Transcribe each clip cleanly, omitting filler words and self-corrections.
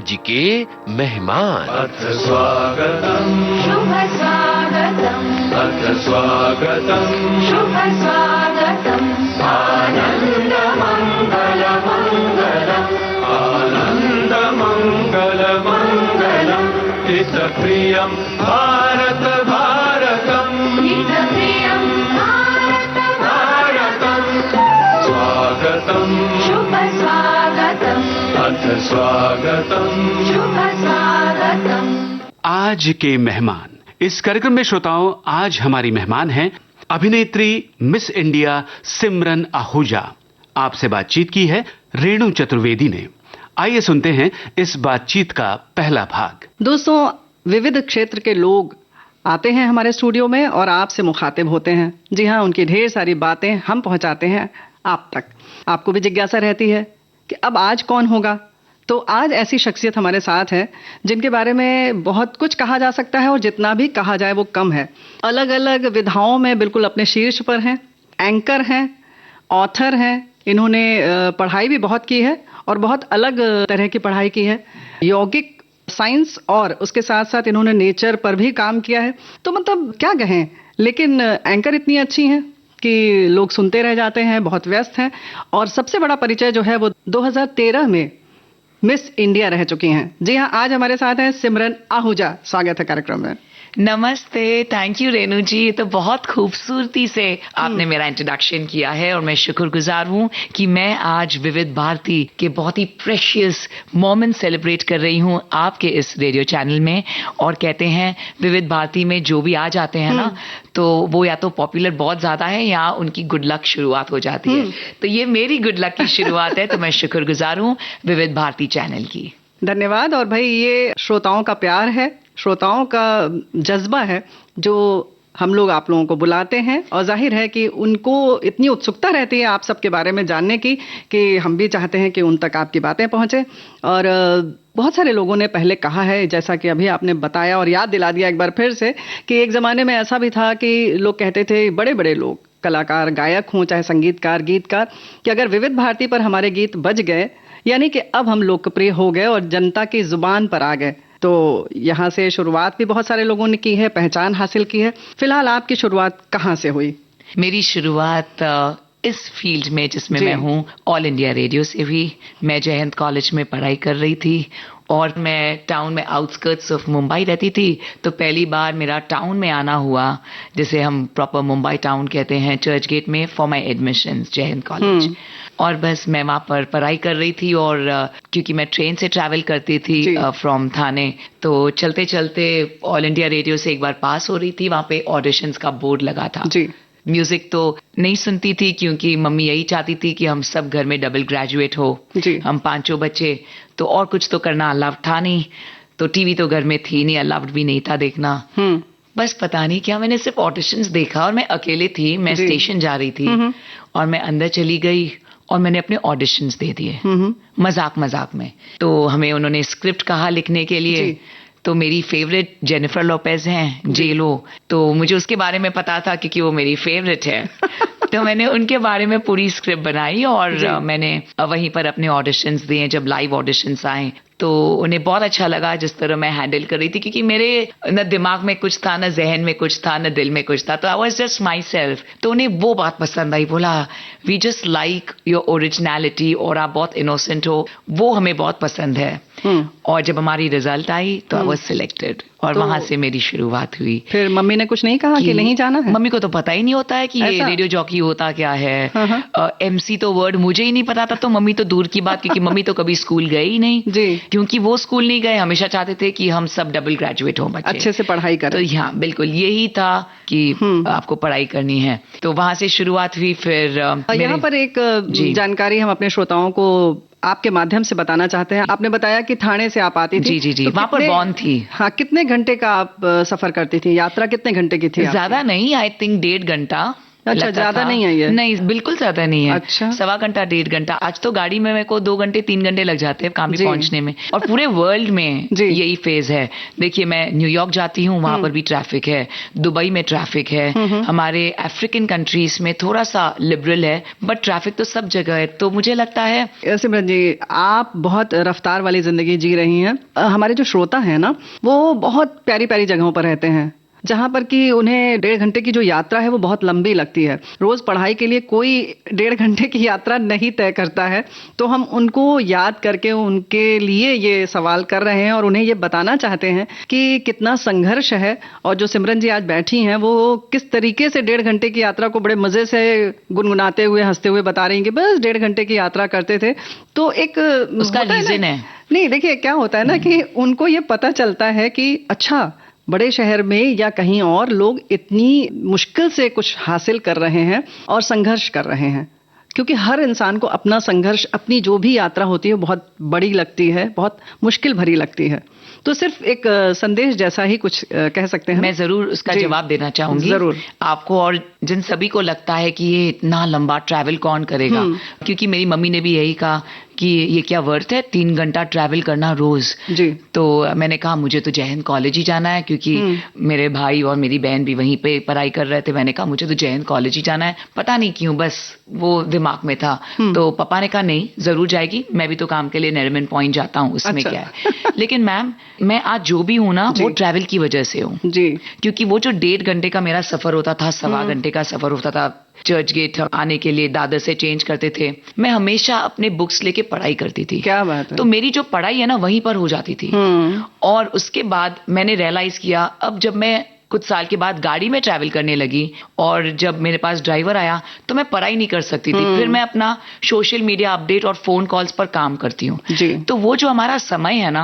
आज के मेहमान। अथ स्वागतम् शुभ स्वागतम् अथ स्वागतम् शुभ स्वागतम् आनन्द मङ्गल मङ्गलम् आनन्द मङ्गल मङ्गलम् हितप्रियम् भारत भारतम् हितप्रियम् भारत भारतम् स्वागतम् शुभ स्वागतम् अथ स्वागतम् शुभ स्वागतम्। आज के मेहमान, इस कार्यक्रम में श्रोताओं आज हमारी मेहमान हैं अभिनेत्री मिस इंडिया सिमरन आहूजा। आपसे बातचीत की है रेणु चतुर्वेदी ने। आइए सुनते हैं इस बातचीत का पहला भाग। दोस्तों, विविध क्षेत्र के लोग आते हैं हमारे स्टूडियो में और आपसे मुखातिब होते हैं। जी हाँ, उनकी ढेर सारी बातें हम पहुंचाते हैं आप तक। आपको भी जिज्ञासा रहती है कि अब आज कौन होगा, तो आज ऐसी शख्सियत हमारे साथ है जिनके बारे में बहुत कुछ कहा जा सकता है और जितना भी कहा जाए वो कम है। अलग अलग विधाओं में बिल्कुल अपने शीर्ष पर हैं, एंकर हैं, ऑथर हैं। इन्होंने पढ़ाई भी बहुत की है और बहुत अलग तरह की पढ़ाई की है, यौगिक साइंस, और उसके साथ साथ इन्होंने नेचर पर भी काम किया है। तो मतलब क्या कहें, लेकिन एंकर इतनी अच्छी हैं कि लोग सुनते रह जाते हैं, बहुत व्यस्त हैं। और सबसे बड़ा परिचय जो है वो 2013 में मिस इंडिया रह चुकी हैं। जी हाँ, आज हमारे साथ हैं सिमरन आहूजा। स्वागत है कार्यक्रम में। नमस्ते, थैंक यू रेणु जी। ये तो बहुत खूबसूरती से आपने मेरा इंट्रोडक्शन किया है और मैं शुक्रगुजार हूँ कि मैं आज विविध भारती के बहुत ही प्रेशियस मोमेंट सेलिब्रेट कर रही हूँ आपके इस रेडियो चैनल में। और कहते हैं विविध भारती में जो भी आ जाते हैं ना, तो वो या तो पॉपुलर बहुत ज्यादा है या उनकी गुड लक शुरुआत हो जाती है। तो ये मेरी गुड लक की शुरुआत है, तो मैं शुक्रगुजार हूँ विविध भारती चैनल की। धन्यवाद। और भाई, ये श्रोताओं का प्यार है, श्रोताओं का जज्बा है जो हम लोग आप लोगों को बुलाते हैं। और जाहिर है कि उनको इतनी उत्सुकता रहती है आप सबके बारे में जानने की कि हम भी चाहते हैं कि उन तक आपकी बातें पहुंचे। और बहुत सारे लोगों ने पहले कहा है, जैसा कि अभी आपने बताया और याद दिला दिया एक बार फिर से, कि एक ज़माने में ऐसा भी था कि लोग कहते थे, बड़े बड़े लोग, कलाकार, गायक हों चाहे संगीतकार, गीतकार, कि अगर विविध भारती पर हमारे गीत बज गए यानी कि अब हम लोकप्रिय हो गए और जनता की जुबान पर आ गए। तो यहाँ से शुरुआत भी बहुत सारे लोगों ने की है, पहचान हासिल की है। फिलहाल आपकी शुरुआत कहाँ से हुई? मेरी शुरुआत इस फील्ड में जिसमें मैं हूँ, ऑल इंडिया रेडियो से हुई। मैं जय हिंद कॉलेज में पढ़ाई कर रही थी और मैं टाउन में आउटस्कर्ट्स ऑफ मुंबई रहती थी। तो पहली बार मेरा टाउन में आना हुआ, जिसे हम प्रॉपर मुंबई टाउन कहते हैं, चर्च गेट में फॉर माई एडमिशन जय हिंद कॉलेज। और बस मैं वहाँ पर पढ़ाई कर रही थी और क्योंकि मैं ट्रेन से ट्रैवल करती थी फ्रॉम थाने, तो चलते चलते ऑल इंडिया रेडियो से एक बार पास हो रही थी। वहाँ पे ऑडिशंस का बोर्ड लगा था। म्यूजिक तो नहीं सुनती थी क्योंकि मम्मी यही चाहती थी कि हम सब घर में डबल ग्रेजुएट हो, हम पांचों बच्चे, तो और कुछ तो करना अलाउड था नहीं। तो टीवी तो घर में थी नहीं, अलाउड भी नहीं था देखना। बस पता नहीं क्या, मैंने सिर्फ ऑडिशंस देखा और मैं अकेले थी, मैं स्टेशन जा रही थी और मैं अंदर चली गई और मैंने अपने ऑडिशंस दे दिए मजाक मजाक में। तो हमें उन्होंने स्क्रिप्ट कहा लिखने के लिए। तो मेरी फेवरेट जेनिफर लोपेज हैं, जेलो, तो मुझे उसके बारे में पता था क्योंकि वो मेरी फेवरेट है। तो मैंने उनके बारे में पूरी स्क्रिप्ट बनाई और मैंने वहीं पर अपने ऑडिशंस दिए। जब लाइव ऑडिशंस आए तो उन्हें बहुत अच्छा लगा जिस तरह मैं हैंडल कर रही थी, क्योंकि मेरे न दिमाग में कुछ था, न जहन में कुछ था, न दिल में कुछ था। तो I was just myself. तो उन्हें वो बात पसंद आई। बोला, we just like your originality, और आप बहुत इनोसेंट हो, वो हमें बहुत पसंद है। और जब हमारी रिजल्ट आई तो आई वाज सिलेक्टेड और वहां से मेरी शुरुआत हुई। फिर मम्मी ने कुछ नहीं कहा कि नहीं जाना है? मम्मी को तो पता ही नहीं होता है कि ये रेडियो जॉकी होता क्या है। एमसी तो वर्ड मुझे ही नहीं पता था। तो मम्मी तो दूर की बात, क्योंकि मम्मी तो कभी स्कूल गए ही नहीं क्योंकि वो स्कूल नहीं गए। हमेशा चाहते थे कि हम सब डबल ग्रेजुएट हों, बच्चे अच्छे से पढ़ाई करें। तो हाँ, बिल्कुल यही था कि आपको पढ़ाई करनी है। तो वहां से शुरुआत हुई। फिर यहाँ पर एक जानकारी हम अपने श्रोताओं को आपके माध्यम से बताना चाहते हैं। आपने बताया कि थाने से आप आती थी। जी, वहाँ पर बॉर्न थी। हाँ, कितने घंटे का आप सफर करती थी? यात्रा कितने घंटे की थी? ज्यादा नहीं, आई थिंक 1.5 घंटा। अच्छा, लगता ज्यादा था। नहीं है ये? नहीं, बिल्कुल ज्यादा नहीं है। अच्छा। 1.25 घंटा 1.5 घंटा। आज तो गाड़ी में मेरे को 2 घंटे 3 घंटे लग जाते हैं कामली जी। पहुंचने में, और पूरे वर्ल्ड में जी। यही फेज है। देखिए, मैं न्यूयॉर्क जाती हूँ, वहां पर भी ट्रैफिक है, दुबई में ट्रैफिक है, हमारे अफ्रीकन कंट्रीज में थोड़ा सा लिबरल है, बट ट्रैफिक तो सब जगह है। तो मुझे लगता है सिमरन जी, आप बहुत रफ्तार वाली जिंदगी जी रही हैं। हमारे जो श्रोता हैं ना, वो बहुत प्यारी प्यारी जगहों पर रहते हैं, जहां पर कि उन्हें 1.5 घंटे की जो यात्रा है वो बहुत लंबी लगती है। रोज पढ़ाई के लिए कोई 1.5 घंटे की यात्रा नहीं तय करता है, तो हम उनको याद करके उनके लिए ये सवाल कर रहे हैं और उन्हें ये बताना चाहते हैं कि कितना संघर्ष है। और जो सिमरन जी आज बैठी हैं, वो किस तरीके से 1.5 घंटे की यात्रा को बड़े मजे से गुनगुनाते हुए, हंसते हुए बता रही हैं कि बस 1.5 घंटे की यात्रा करते थे। तो एक उसका रीजन है। नहीं, देखिए क्या होता है ना कि उनको ये पता चलता है कि अच्छा, बड़े शहर में या कहीं और लोग इतनी मुश्किल से कुछ हासिल कर रहे हैं और संघर्ष कर रहे हैं, क्योंकि हर इंसान को अपना संघर्ष, अपनी जो भी यात्रा होती है बहुत बड़ी लगती है, बहुत मुश्किल भरी लगती है। तो सिर्फ एक संदेश जैसा ही कुछ कह सकते हैं। मैं जरूर उसका जी, जवाब देना चाहूंगी जरूर आपको, और जिन सभी को लगता है कि ये इतना लंबा ट्रैवल कौन करेगा, क्योंकि मेरी मम्मी ने भी यही कहा कि ये क्या वर्थ है 3 घंटा ट्रैवल करना रोज। जी। तो मैंने कहा मुझे तो जय हिंद कॉलेज ही जाना है, क्योंकि मेरे भाई और मेरी बहन भी वहीं पे पढ़ाई कर रहे थे। मैंने कहा मुझे तो जय हिंद कॉलेज ही जाना है, पता नहीं क्यों, बस वो दिमाग में था। तो पापा ने कहा नहीं, जरूर जाएगी, मैं भी तो काम के लिए नरीमन पॉइंट जाता हूँ, उसमें अच्छा। क्या है। लेकिन मैम, मैं आज जो भी हूँ ना, वो ट्रैवल की वजह से हूँ। जी। क्योंकि वो जो 1.5 घंटे का मेरा सफर होता था, 1.25 घंटे का सफर होता था चर्च गेट आने के लिए, दादर से चेंज करते थे, मैं हमेशा अपने बुक्स लेके पढ़ाई करती थी। क्या बात है। तो मेरी जो पढ़ाई है ना, वहीं पर हो जाती थी। और उसके बाद मैंने रियलाइज किया, अब जब मैं कुछ साल के बाद गाड़ी में ट्रैवल करने लगी और जब मेरे पास ड्राइवर आया, तो मैं पढ़ाई नहीं कर सकती थी। फिर मैं अपना सोशल मीडिया अपडेट और फोन कॉल्स पर काम करती हूँ। तो वो जो हमारा समय है ना,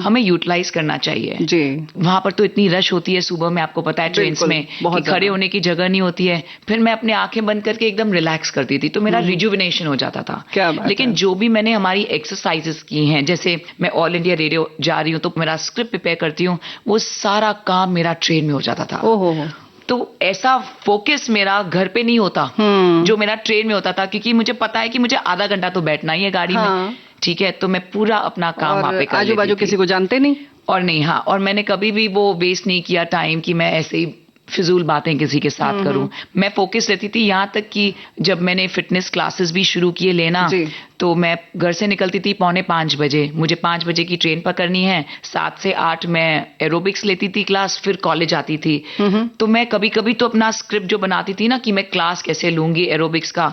हमें यूटिलाइज करना चाहिए। जी। वहां पर तो इतनी रश होती है सुबह में, आपको पता है, ट्रेन्स में कि खड़े होने की जगह नहीं होती है। फिर मैं अपने आंखें बंद करके एकदम रिलैक्स करती थी, तो मेरा रिजुविनेशन हो जाता था। क्या बात लेकिन जो भी मैंने हमारी एक्सरसाइजेस की हैं, जैसे मैं ऑल इंडिया रेडियो जा रही हूँ तो मेरा स्क्रिप्ट प्रिपेयर करती हूँ, वो सारा काम मेरा ट्रेन में हो जाता था। ओहो। तो ऐसा फोकस मेरा घर पे नहीं होता जो मेरा ट्रेन में होता था, क्योंकि मुझे पता है कि मुझे आधा घंटा तो बैठना ही है गाड़ी में। ठीक है, तो मैं पूरा अपना काम वहां पे कर लेती थी। आजू बाजू किसी को जानते नहीं और नहीं, हाँ, और मैंने कभी भी वो वेस्ट नहीं किया टाइम कि मैं ऐसे ही फिजूल बातें किसी के साथ करूं। मैं फोकस रहती थी, यहाँ तक कि जब मैंने फिटनेस क्लासेस भी शुरू किए लेना, तो मैं घर से निकलती थी 4:45 बजे, मुझे 5 बजे की ट्रेन पकड़नी है, 7 से 8 मैं एरोबिक्स लेती थी क्लास, फिर कॉलेज आती थी। तो मैं कभी कभी तो अपना स्क्रिप्ट जो बनाती थी ना कि मैं क्लास कैसे लूंगी एरोबिक्स का,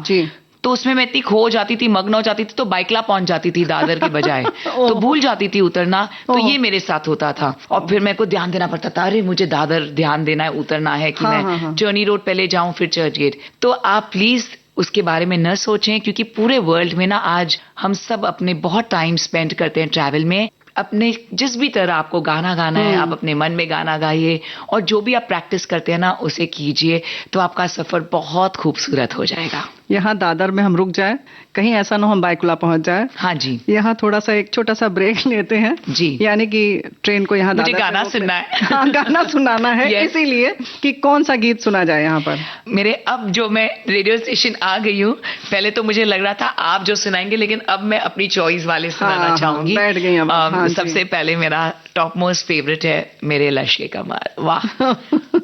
तो उसमें मैं इतनी खो जाती थी, मग्न हो जाती थी, तो बाइकला पहुंच जाती थी दादर के बजाय। तो भूल जाती थी उतरना। तो ये मेरे साथ होता था, और फिर मेरे को ध्यान देना पड़ता था, अरे मुझे दादर ध्यान देना है, उतरना है कि मैं चर्नी रोड पहले जाऊं फिर चर्च गेट। तो आप प्लीज उसके बारे में न सोचें, क्योंकि पूरे वर्ल्ड में ना आज हम सब अपने बहुत टाइम स्पेंड करते हैं ट्रैवल में। अपने जिस भी तरह आपको गाना गाना है, आप अपने मन में गाना गाइए, और जो भी आप प्रैक्टिस करते हैं ना उसे कीजिए, तो आपका सफर बहुत खूबसूरत हो जाएगा। यहाँ दादर में हम रुक जाए, कहीं ऐसा ना हम बाइकुला पहुंच जाए। हाँ जी। यहाँ थोड़ा सा एक छोटा सा ब्रेक लेते हैं जी, यानी कि ट्रेन को यहाँ मुझे गाना सुनना है। हाँ, गाना सुनाना है। इसीलिए कि कौन सा गीत सुना जाए यहाँ पर। मेरे अब जो मैं रेडियो स्टेशन आ गई हूँ, पहले तो मुझे लग रहा था आप जो सुनाएंगे, लेकिन अब मैं अपनी चॉइस वाले सुनाना चाहूंगी। बैठ गई अब। सबसे पहले मेरा टॉप मोस्ट फेवरेट है मेरे लश्के कमाल। वाह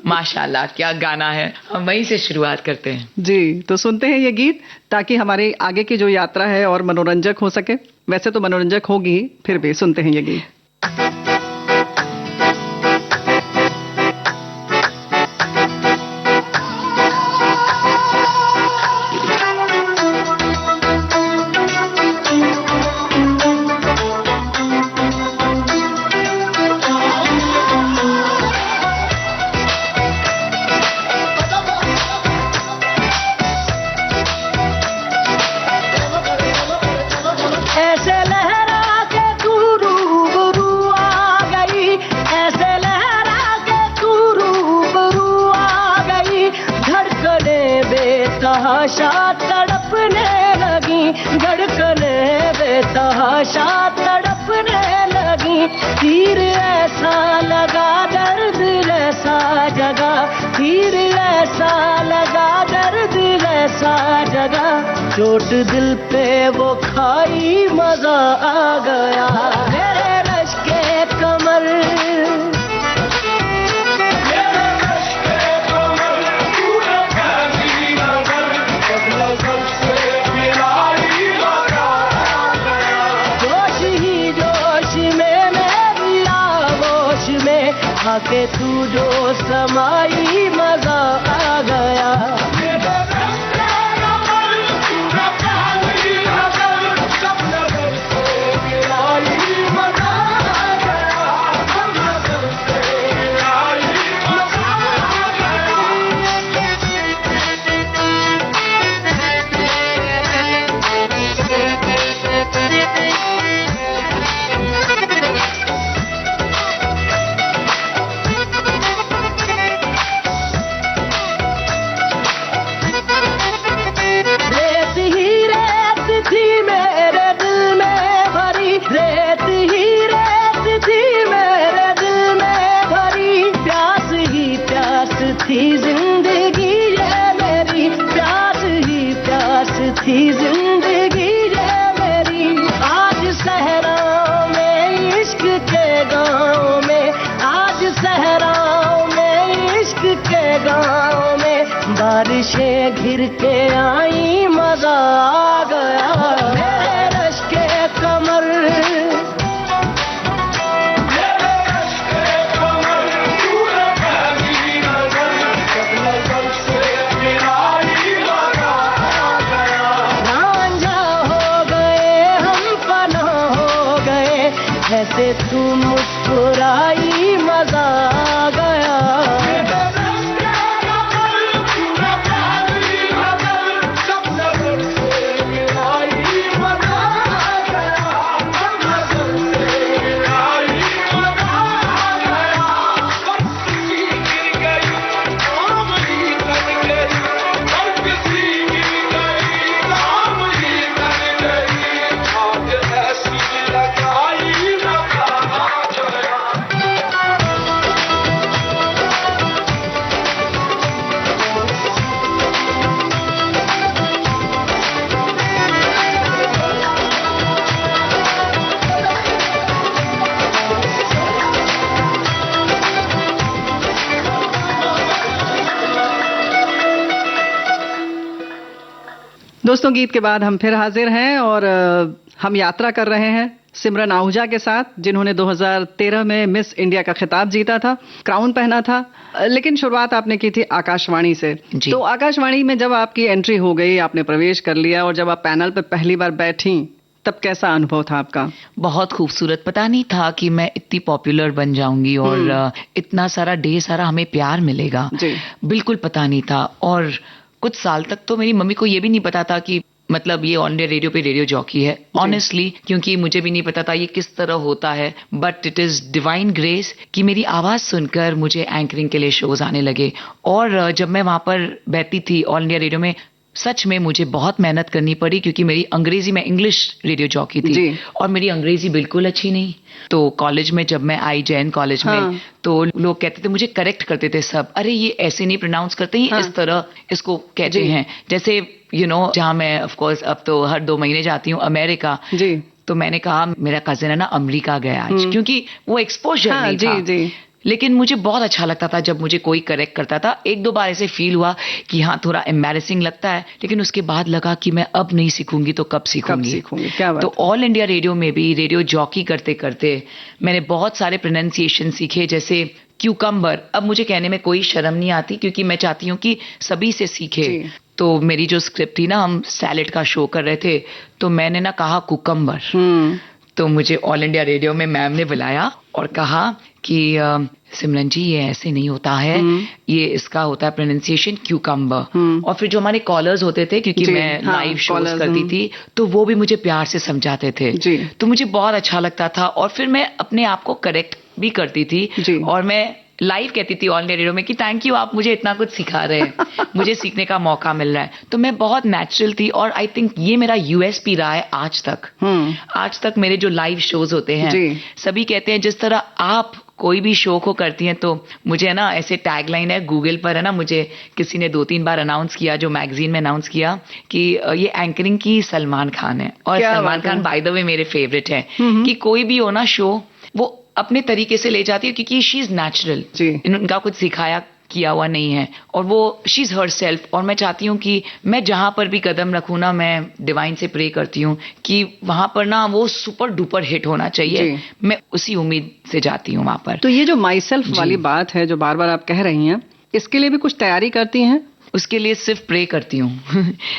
माशाल्लाह, क्या गाना है। हम वहीं से शुरुआत करते हैं जी। तो सुनते हैं ये गीत, ताकि हमारी आगे की जो यात्रा है और मनोरंजक हो सके। वैसे तो मनोरंजक होगी ही, फिर भी सुनते हैं ये गीत। बेतहाशा तड़पने लगी, धड़कने बेतहाशा तड़पने लगी। तीर ऐसा लगा, दर्द ऐसा जगा, तीर ऐसा लगा, दर्द ऐसा जगा, चोट दिल पे वो खाई, मजा आ गया मेरे रश के कमर। जोश ही जोश में मेरी आगोश में आके तू जो समाई, मजा आ गया। जिंदगी ये मेरी, आज सहराओं में इश्क के गाँव में, आज सहराओं में इश्क के गाँव में बारिशें घिर के आई, मजा आ गया मेरे रश के कमर। ऐसे तू मुस्कुराई, मजा आ गया। दोस्तों, गीत के बाद हम फिर हाजिर हैं और हम यात्रा कर रहे हैं सिमरन आहूजा के साथ, जिन्होंने 2013 में मिस इंडिया का खिताब जीता था, क्राउन पहना था। लेकिन शुरुआत आपने की थी आकाशवाणी से। तो आकाशवाणी में जब आपकी एंट्री हो गई, आपने प्रवेश कर लिया और जब आप पैनल पे पहली बार बैठी, तब कैसा अनुभव था आपका? बहुत खूबसूरत। पता नहीं था कि मैं इतनी पॉपुलर बन जाऊंगी और इतना सारा ढेर सारा हमें प्यार मिलेगा। बिल्कुल पता नहीं था। और कुछ साल तक तो मेरी मम्मी को ये भी नहीं पता था कि मतलब ये ऑल इंडिया रेडियो पे रेडियो जॉकी है, ऑनेस्टली, क्योंकि मुझे भी नहीं पता था ये किस तरह होता है। But it is divine grace कि मेरी आवाज सुनकर मुझे एंकरिंग के लिए शोज आने लगे। और जब मैं वहां पर बैठती थी ऑल इंडिया रेडियो में, सच में मुझे बहुत मेहनत करनी पड़ी, क्योंकि मेरी अंग्रेजी में इंग्लिश रेडियो जॉकी थी और मेरी अंग्रेजी बिल्कुल अच्छी नहीं। तो कॉलेज में जब मैं आई, जैन कॉलेज में, तो लोग कहते थे, मुझे करेक्ट करते थे सब, अरे ये ऐसे नहीं प्रोनाउंस करते, ये इस तरह इसको कहते हैं। जैसे जहाँ मैं ऑफ कोर्स अब तो हर 2 महीने जाती हूँ अमेरिका, तो मैंने कहा मेरा कजिन है ना अमेरिका गया आज, क्योंकि वो एक्सपोजर नहीं था। लेकिन मुझे बहुत अच्छा लगता था जब मुझे कोई करेक्ट करता था। 1-2 बार ऐसे फील हुआ कि हाँ थोड़ा एम्बैरेसिंग लगता है, लेकिन उसके बाद लगा कि मैं अब नहीं सीखूंगी तो कब सीखूंगी। क्या बात। तो ऑल इंडिया रेडियो में भी रेडियो जॉकी करते करते मैंने बहुत सारे प्रोनाउंसिएशन सीखे, जैसे क्यूकम्बर। अब मुझे कहने में कोई शर्म नहीं आती, क्योंकि मैं चाहती हूँ कि सभी से सीखे। तो मेरी जो स्क्रिप्ट थी ना, हम सैलेड का शो कर रहे थे, तो मैंने ना कहा कुकम्बर। तो मुझे ऑल इंडिया रेडियो में मैम ने बुलाया और कहा कि सिमरन जी ये ऐसे नहीं होता है, ये इसका होता है प्रोनाउंसिएशन क्यूकम्बर। और फिर जो हमारे कॉलर्स होते थे, क्योंकि मैं लाइव शोज करती थी, तो वो भी मुझे प्यार से समझाते थे। तो मुझे बहुत अच्छा लगता था। और फिर मैं अपने आप को करेक्ट भी करती थी और मैं लाइव कहती थी ऑल इंडिया रेडियो में कि थैंक यू, आप मुझे इतना कुछ सिखा रहे हैं, मुझे सीखने का मौका मिल रहा है। तो मैं बहुत नेचुरल थी और आई थिंक ये मेरा यूएसपी रहा है आज तक। आज तक मेरे जो लाइव शोज होते हैं, सभी कहते हैं जिस तरह आप कोई भी शो को करती हैं तो मुझे ना ऐसे टैगलाइन है गूगल पर है ना, मुझे किसी ने 2-3 बार अनाउंस किया, जो मैगजीन में अनाउंस किया कि ये एंकरिंग की सलमान खान है। और क्या सलमान बात है। खान बाय द वे मेरे फेवरेट है कि कोई भी हो ना शो वो अपने तरीके से ले जाती है क्योंकि शी इज नेचुरल, जी। उनका कुछ सिखाया किया हुआ नहीं है और वो शी इज हर सेल्फ। और मैं चाहती हूँ कि मैं जहां पर भी कदम रखूँ ना, मैं डिवाइन से प्रे करती हूँ कि वहां पर ना वो सुपर डुपर हिट होना चाहिए। जी। मैं उसी उम्मीद से जाती हूँ वहां पर। तो ये जो माई सेल्फ वाली बात है जो बार बार आप कह रही हैं, इसके लिए भी कुछ तैयारी करती हैं? उसके लिए सिर्फ प्रे करती हूँ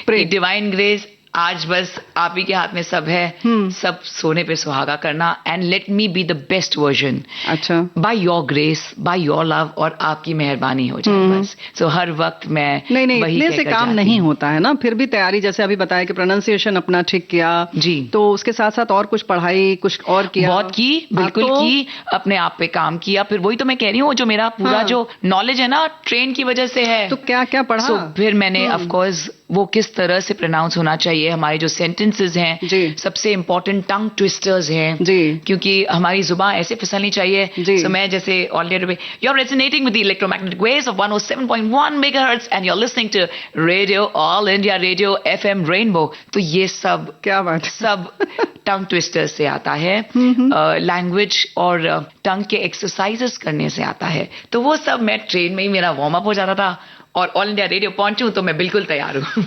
कि डिवाइन ग्रेस आज बस आप ही के हाथ में सब है, सब सोने पे सुहागा करना and let me be the best version. अच्छा। By your grace, by your love, और आपकी मेहरबानी हो जाए बस। सो हर वक्त मैं नहीं वही इतने से कहकर काम जाती नहीं हूँ। होता है ना, फिर भी तैयारी, जैसे अभी बताया कि प्रोनाउंसिएशन अपना ठीक किया जी। तो उसके साथ साथ और कुछ पढ़ाई कुछ और किया? बहुत की, बिल्कुल तो की, अपने आप पे काम किया। फिर वही तो मैं कह रही हूँ, जो मेरा पूरा जो नॉलेज है ना ट्रेन की वजह से है। तो क्या क्या पढ़ा? So, फिर मैंने ऑफ कोर्स वो किस तरह से प्रोनाउंस होना चाहिए, हमारे जो सेंटेंसेस हैं, जी। सबसे इम्पोर्टेंट टंग ट्विस्टर्स हैं जी। क्योंकि हमारी जुबान ऐसे फिसलनी चाहिए। जी। So, मैं जैसे already you're resonating with the electromagnetic waves of 107.1 megahertz and you're listening to Radio All India Radio FM Rainbow। तो ये सब क्या बात है। सब टंग ट्विस्टर्स से आता है, लैंग्वेज और टंग के एक्सरसाइजेस करने से आता है। तो वो सब मैं ट्रेन में ही मेरा वार्म अप हो जाता था और ऑल इंडिया रेडियो पहुंचूं तो मैं बिल्कुल तैयार हूँ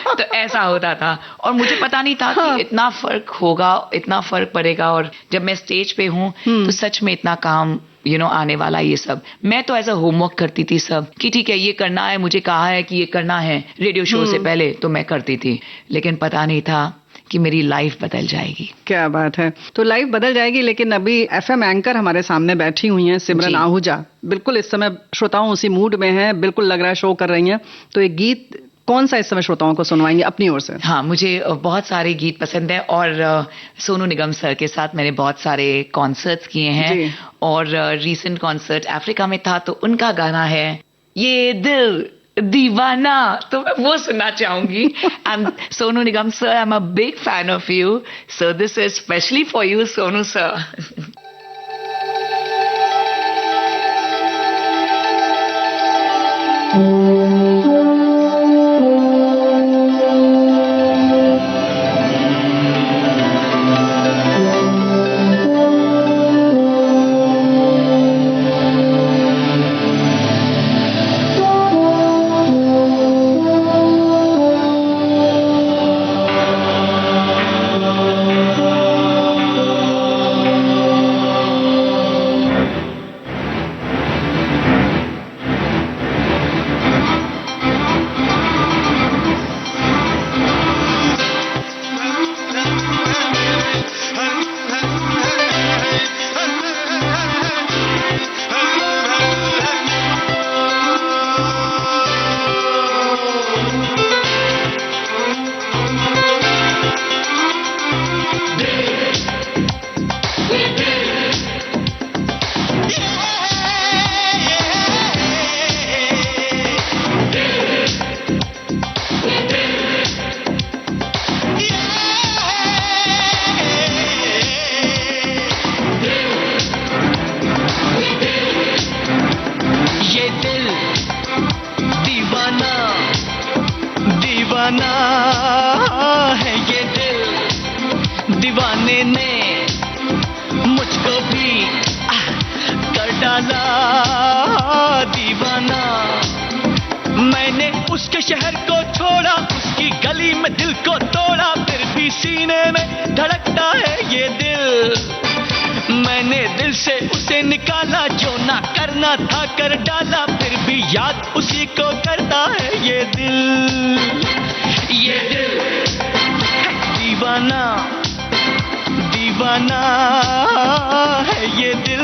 तो ऐसा होता था और मुझे पता नहीं था कि इतना फर्क होगा, इतना फर्क पड़ेगा। और जब मैं स्टेज पे हूँ तो सच में इतना काम आने वाला। ये सब मैं तो ऐसा होमवर्क करती थी सब कि ठीक है ये करना है, मुझे कहा है कि ये करना है रेडियो शो से पहले, तो मैं करती थी। लेकिन पता नहीं था कि मेरी लाइफ बदल जाएगी। क्या बात है। तो लाइफ बदल जाएगी, लेकिन अभी एफएम एंकर हमारे सामने बैठी हुई हैं सिमरन आहूजा, बिल्कुल इस समय श्रोताओं उसी मूड में हैं, बिल्कुल लग रहा है शो कर रही हैं। तो एक गीत कौन सा इस समय श्रोताओं को सुनवाएंगे अपनी ओर से? हाँ, मुझे बहुत सारे गीत पसंद है और सोनू निगम सर के साथ मैंने बहुत सारे कॉन्सर्ट्स किए हैं और रीसेंट कॉन्सर्ट अफ्रीका में था, तो उनका गाना है ये दिल दीवाना, तो मैं वो सुनना चाहूंगी। And Sonu Nigam sir, I am a big fan of you, so this is specially for you Sonu sir. दीवाने ने मुझको भी कर डाला दीवाना। मैंने उसके शहर को छोड़ा, उसकी गली में दिल को तोड़ा, फिर भी सीने में धड़कता है ये दिल। मैंने दिल से उसे निकाला, जो ना करना था कर डाला, फिर भी याद उसी को करता है ये दिल। ये दिल दीवाना दीवाना है ये दिल।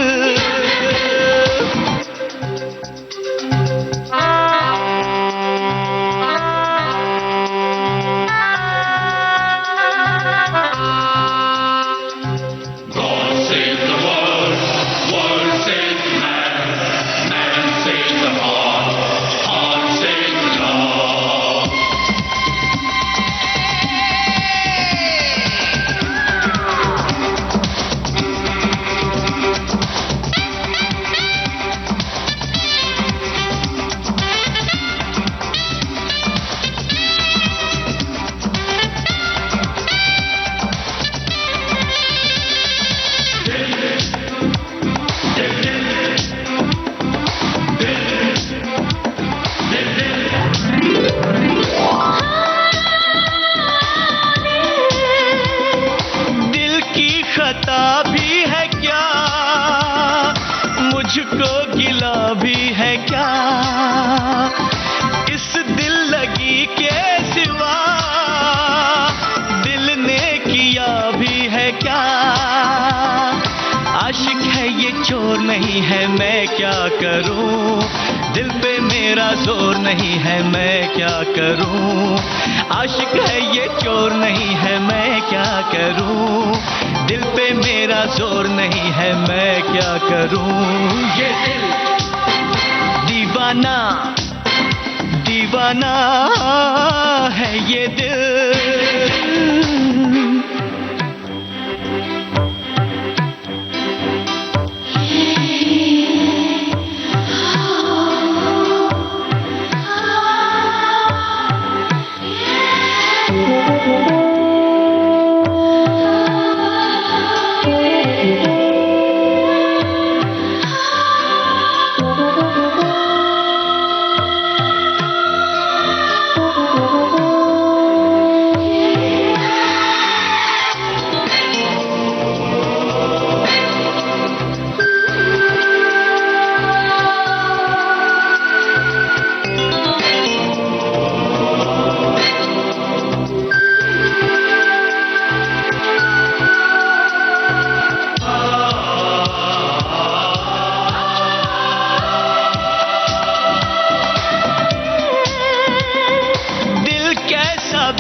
शोर नहीं है, मैं क्या करूं? दिल पे मेरा जोर नहीं है, मैं क्या करूं? आशिक है ये चोर नहीं है, मैं क्या करूं? दिल पे मेरा जोर नहीं है, मैं क्या करूं? ये दिल दीवाना दीवाना है ये दिल।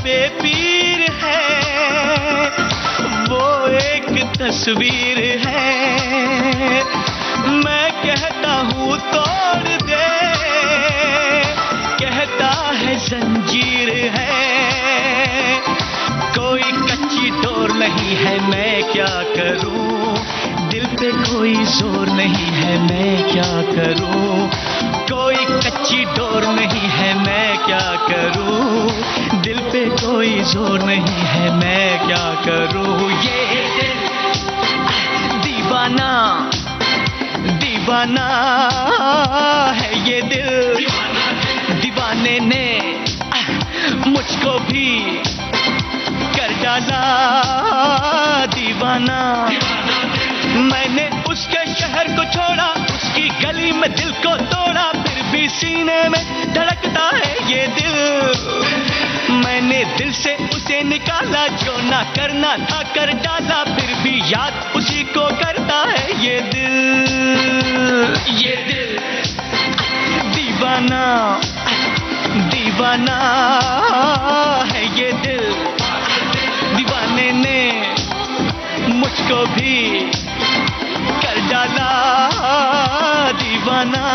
बेपीर है, वो एक तस्वीर है। मैं कहता हूँ तोड़ दे, कहता है जंजीर है। कोई कच्ची डोर नहीं है, मैं क्या करूँ? दिल पे कोई जोर नहीं है, मैं क्या करूँ? कोई कच्ची डोर नहीं है, मैं क्या करूँ? दिल पे कोई जोर नहीं है, मैं क्या करूँ? ये दिल दीवाना दीवाना है ये दिल। दीवाने ने मुझको भी कर डाला दीवाना। मैंने उसके शहर को छोड़ा, उसकी गली में दिल को तोड़ा, फिर भी सीने में धड़कता है ये दिल। मैंने दिल से उसे निकाला, जो ना करना था कर डाला, फिर भी याद उसी को करता है ये दिल। ये दिल दीवाना दीवाना है ये दिल। दीवाने ने मुझको भी कर डाला दीवाना।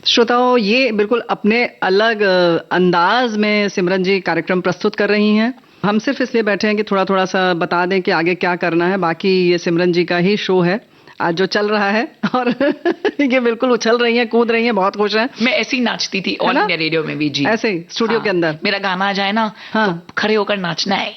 श्रोताओं, ये बिल्कुल अपने अलग अंदाज में सिमरन जी कार्यक्रम प्रस्तुत कर रही हैं। हम सिर्फ इसलिए बैठे हैं कि थोड़ा थोड़ा सा बता दें कि आगे क्या करना है। बाकी ये सिमरन जी का ही शो है आज जो चल रहा है, और ये बिल्कुल उछल रही हैं, कूद रही हैं, बहुत खुश हैं। मैं ऐसे ही नाचती थी ऑल इंडिया रेडियो में भी जी, ऐसे ही स्टूडियो के अंदर। मेरा गाना आ जाए ना, तो खड़े होकर नाचना है।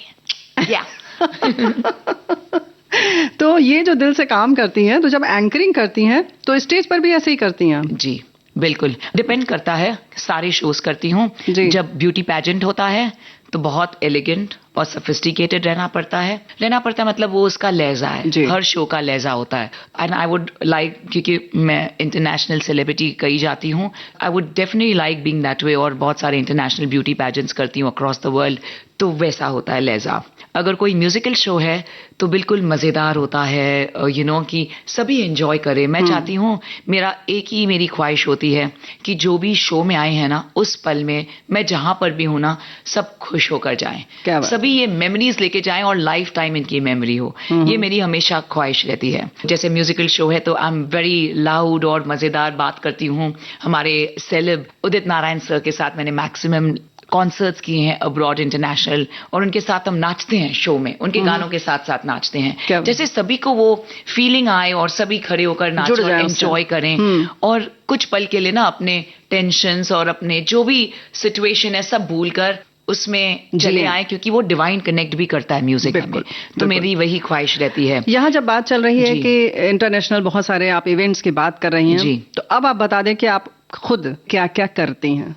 तो ये जो दिल से काम करती हैं, तो जब एंकरिंग करती हैं तो स्टेज पर भी ऐसे ही करती हैं? जी बिल्कुल, डिपेंड करता है। सारे शोज करती हूँ। जब ब्यूटी पैजेंट होता है तो बहुत एलिगेंट और सोफिस्टिकेटेड रहना पड़ता है। मतलब वो उसका लहजा है, हर शो का लहजा होता है। एंड आई वुड लाइक, क्योंकि मैं इंटरनेशनल सेलिब्रिटी कही जाती हूँ, I would definitely like being that way. और बहुत सारे इंटरनेशनल ब्यूटी पैजेंट्स करती हूँ अक्रॉस द वर्ल्ड, तो वैसा होता है लहजा। अगर कोई म्यूजिकल शो है तो बिल्कुल मज़ेदार होता है, कि सभी एंजॉय करें। मैं चाहती हूँ, मेरी ख्वाहिश होती है कि जो भी शो में आए हैं ना, उस पल में मैं जहाँ पर भी हूँ ना, सब खुश खुश होकर जाएं, क्या बात। सभी ये मेमोरीज लेके जाएं और लाइफ टाइम इनकी मेमोरी हो, ये मेरी हमेशा ख्वाहिश रहती है। जैसे म्यूजिकल शो है तो आई एम वेरी लाउड और मजेदार बात करती हूँ। हमारे सेलेब उदित नारायण सर के साथ मैंने मैक्सिमम कॉन्सर्ट्स किए हैं अब्रॉड इंटरनेशनल, और उनके साथ हम नाचते हैं शो में, उनके गानों के साथ साथ नाचते हैं, जैसे सभी को वो फीलिंग आए और सभी खड़े होकर नाचें और एंजॉय करें, और कुछ पल के लिए ना अपने टेंशन्स और अपने जो भी सिचुएशन है सब भूलकर उसमें चले आए, क्योंकि वो डिवाइन कनेक्ट भी करता है म्यूजिक हमें। तो मेरी वही ख्वाहिश रहती है। यहाँ जब बात चल रही है कि इंटरनेशनल बहुत सारे आप इवेंट्स की बात कर रही हैं, तो अब आप बता दें कि आप खुद क्या क्या करती हैं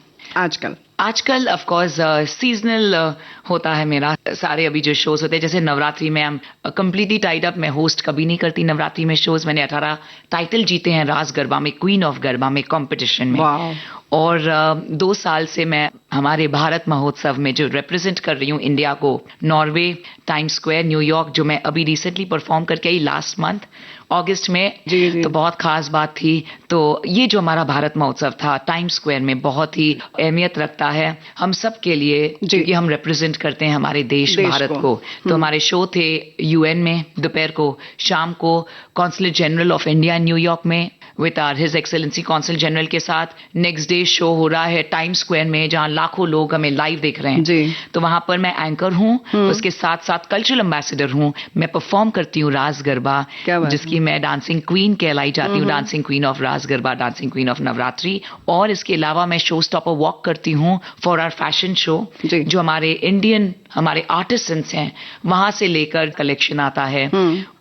आजकल ऑफ कोर्स सीजनल होता है मेरा, सारे अभी जो शोज होते हैं, जैसे नवरात्रि में हम कंप्लीटली टाइड अप, मैं होस्ट कभी नहीं करती नवरात्रि में शोज। मैंने 18 टाइटल जीते हैं रास गरबा में, क्वीन ऑफ गरबा में कंपटीशन में, और 2 साल से मैं हमारे भारत महोत्सव में जो रिप्रेजेंट कर रही हूँ इंडिया को, नॉर्वे, टाइम्स स्क्वायर, न्यूयॉर्क, जो मैं अभी रिसेंटली परफॉर्म करके आई लास्ट मंथ अगस्त में। तो बहुत खास बात थी। तो ये जो हमारा भारत महोत्सव था टाइम्स स्क्वायर में बहुत ही अहमियत रखता है हम सब के लिए, क्योंकि हम रिप्रेजेंट करते हैं हमारे देश भारत को। तो हमारे शो थे यूएन में दोपहर को, शाम को consulate general of India New York में with his excellency consul general के साथ। नेक्स्ट डे शो हो रहा है टाइम्स स्क्वायर में, जहां लाखों लोग हमें लाइव देख रहे हैं। तो वहां पर मैं एंकर हूँ, उसके साथ साथ कल्चरल एम्बेसडर हूँ। मैं परफॉर्म करती हूँ रास गरबा, जिसकी मैं डांसिंग क्वीन कहलाई जाती हूँ, डांसिंग क्वीन ऑफ रास garba, dancing queen of Navratri. और इसके अलावा मैं शो स्टॉपर वॉक करती हूँ फॉर आवर फैशन शो, जो हमारे इंडियन हमारे आर्टिसंस हैं वहां से लेकर कलेक्शन आता है,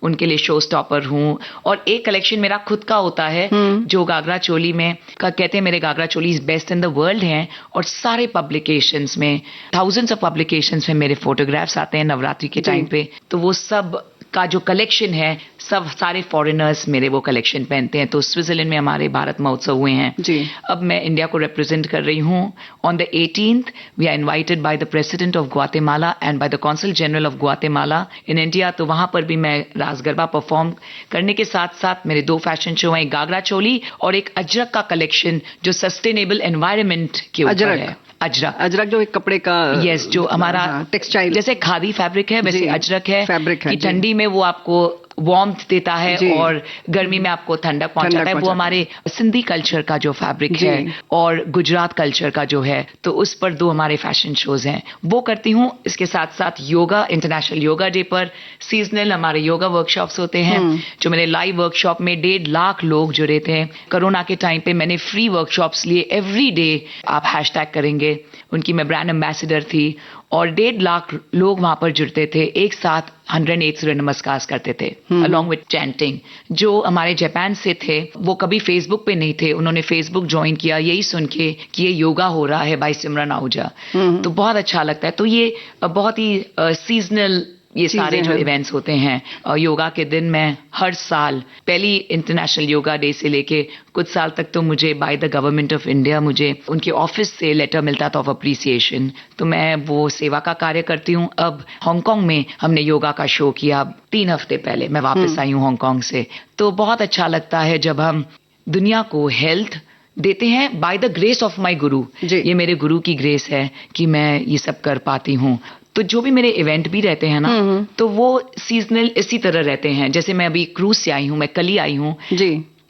उनके लिए शो स्टॉपर हूँ। और एक कलेक्शन मेरा खुद का होता है जो घाघरा चोली में कहते हैं मेरे ghagra choli best in the world हैं, और सारे पब्लिकेशंस में, थाउजेंड्स ऑफ पब्लिकेशंस में मेरे फोटोग्राफ्स आते हैं नवरात्रि के टाइम पे। तो वो सब का जो कलेक्शन है, सब सारे फॉरेनर्स मेरे वो कलेक्शन पहनते हैं। तो स्विट्जरलैंड में हमारे भारत महोत्सव हुए हैं। अब मैं इंडिया को रिप्रेजेंट कर रही हूँ। On the 18th we are invited by the president of Guatemala and by the consul general of Guatemala in India. तो वहां पर भी मैं रास गरबा परफॉर्म करने के साथ साथ मेरे 2 फैशन शो हैं, एक घाघरा चोली और एक अजरक का कलेक्शन जो सस्टेनेबल एनवायरनमेंट के ऊपर है। अजरक जो एक कपड़े का, यस, जो हमारा टेक्सटाइल, जैसे खादी फैब्रिक है वैसे अजरक है, फैब्रिक है कि ठंडी में वो आपको वार्मथ देता है और गर्मी में आपको ठंडक पहुंचाता है। वो हमारे सिंधी कल्चर का जो फैब्रिक है और गुजरात कल्चर का जो है, तो उस पर 2 हमारे फैशन शोज हैं, वो करती हूँ। इसके साथ साथ योगा, इंटरनेशनल योगा डे पर सीजनल हमारे योगा वर्कशॉप्स होते हैं, जो मेरे लाइव वर्कशॉप में 1.5 लाख लोग जुड़े थे। कोरोना के टाइम पे मैंने फ्री वर्कशॉप्स लिए, एवरी डे आप हैशटैग करेंगे, उनकी मैं ब्रांड एम्बेसडर थी, और 1.5 लाख लोग वहां पर जुड़ते थे, एक साथ 108 सूर्य नमस्कार करते थे अलॉन्ग विद चैंटिंग। जो हमारे जापान से थे वो कभी फेसबुक पे नहीं थे, उन्होंने फेसबुक ज्वाइन किया यही सुन के कि ये योगा हो रहा है बाय सिमरन आहूजा। तो बहुत अच्छा लगता है। तो ये बहुत ही सीजनल ये सारे जो इवेंट्स होते हैं। योगा के दिन मैं हर साल, पहली इंटरनेशनल योगा डे से लेके कुछ साल तक तो मुझे by the government of India मुझे उनके ऑफिस से लेटर मिलता था ऑफ अप्रिसिएशन, तो मैं वो सेवा का कार्य करती हूँ। अब हांगकांग में हमने योगा का शो किया 3 हफ्ते पहले, मैं वापस आई हूँ हांगकांग से। तो बहुत अच्छा लगता है जब हम दुनिया को हेल्थ देते हैं by the grace of my गुरु। ये मेरे गुरु की ग्रेस है कि मैं ये सब कर पाती हूँ। तो जो भी मेरे इवेंट भी रहते हैं ना, तो वो सीजनल इसी तरह रहते हैं। जैसे मैं अभी क्रूज से आई हूँ, मैं कल ही आई हूँ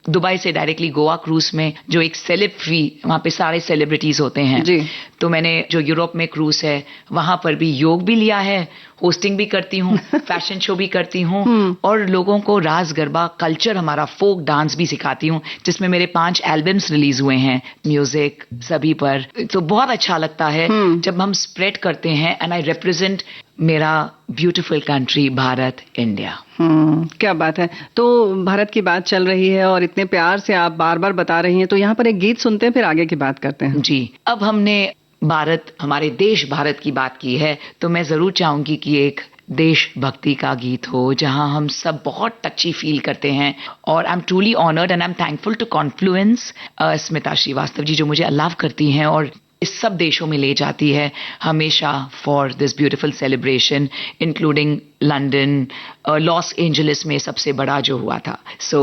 दुबई से डायरेक्टली गोवा क्रूज में, जो एक सेलेब फ्री, वहाँ पे सारे सेलिब्रिटीज होते हैं। तो मैंने जो यूरोप में क्रूज है वहां पर भी योग भी लिया है, होस्टिंग भी करती हूँ, फैशन शो भी करती हूँ, और लोगों को रास गरबा कल्चर, हमारा फोक डांस भी सिखाती हूँ, जिसमें मेरे 5 एल्बम्स रिलीज हुए हैं म्यूजिक सभी पर। तो बहुत अच्छा लगता है जब हम स्प्रेड करते हैं, एंड आई रिप्रेजेंट मेरा ब्यूटीफुल कंट्री भारत इंडिया। क्या बात है। तो भारत की बात चल रही है और इतने प्यार से आप बार बार बता रही हैं, तो यहाँ पर एक गीत सुनते हैं, फिर आगे की बात करते हैं। जी, अब हमने भारत, हमारे देश भारत की बात की है, तो मैं जरूर चाहूंगी कि एक देशभक्ति का गीत हो जहां हम सब बहुत टची फील करते हैं। और I am truly honoured and I am thankful to Confluence Smita Shrivastava ji, जो मुझे अलाउ करती हैं और इस सब देशों में ले जाती है हमेशा for this beautiful celebration, including London, Los Angeles में सबसे बड़ा जो हुआ था। सो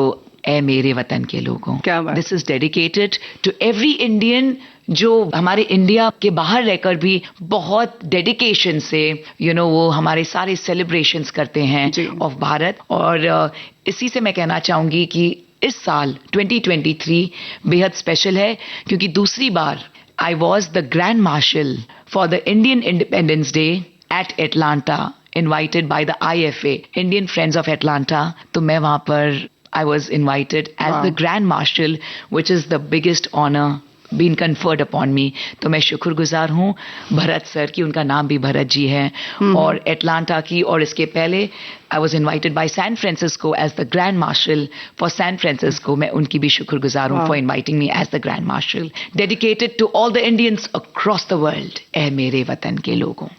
ए मेरे वतन के लोगों। क्या बात। This is dedicated to every Indian जो हमारे इंडिया के बाहर रहकर भी बहुत डेडिकेशन से वो हमारे सारे सेलिब्रेशंस करते हैं ऑफ भारत। और इसी से मैं कहना चाहूंगी कि इस साल 2023 बेहद स्पेशल है क्योंकि दूसरी बार I was the Grand Marshal for the Indian Independence Day at Atlanta, invited by the IFA, Indian Friends of Atlanta. तो मैं वहाँ पर I was invited as the Grand Marshal, which is the biggest honor been conferred upon me. तो मैं शुक्रगुजार हूँ Bharat sir की, उनका नाम भी भरत जी है, और एटलांटा की। और इसके पहले I was invited by San Francisco as the Grand Marshal for San Francisco. मैं उनकी भी शुक्रगुजार हूँ for inviting me as the Grand Marshal. Dedicated to all the Indians across the world. ऐ मेरे वतन के लोगों।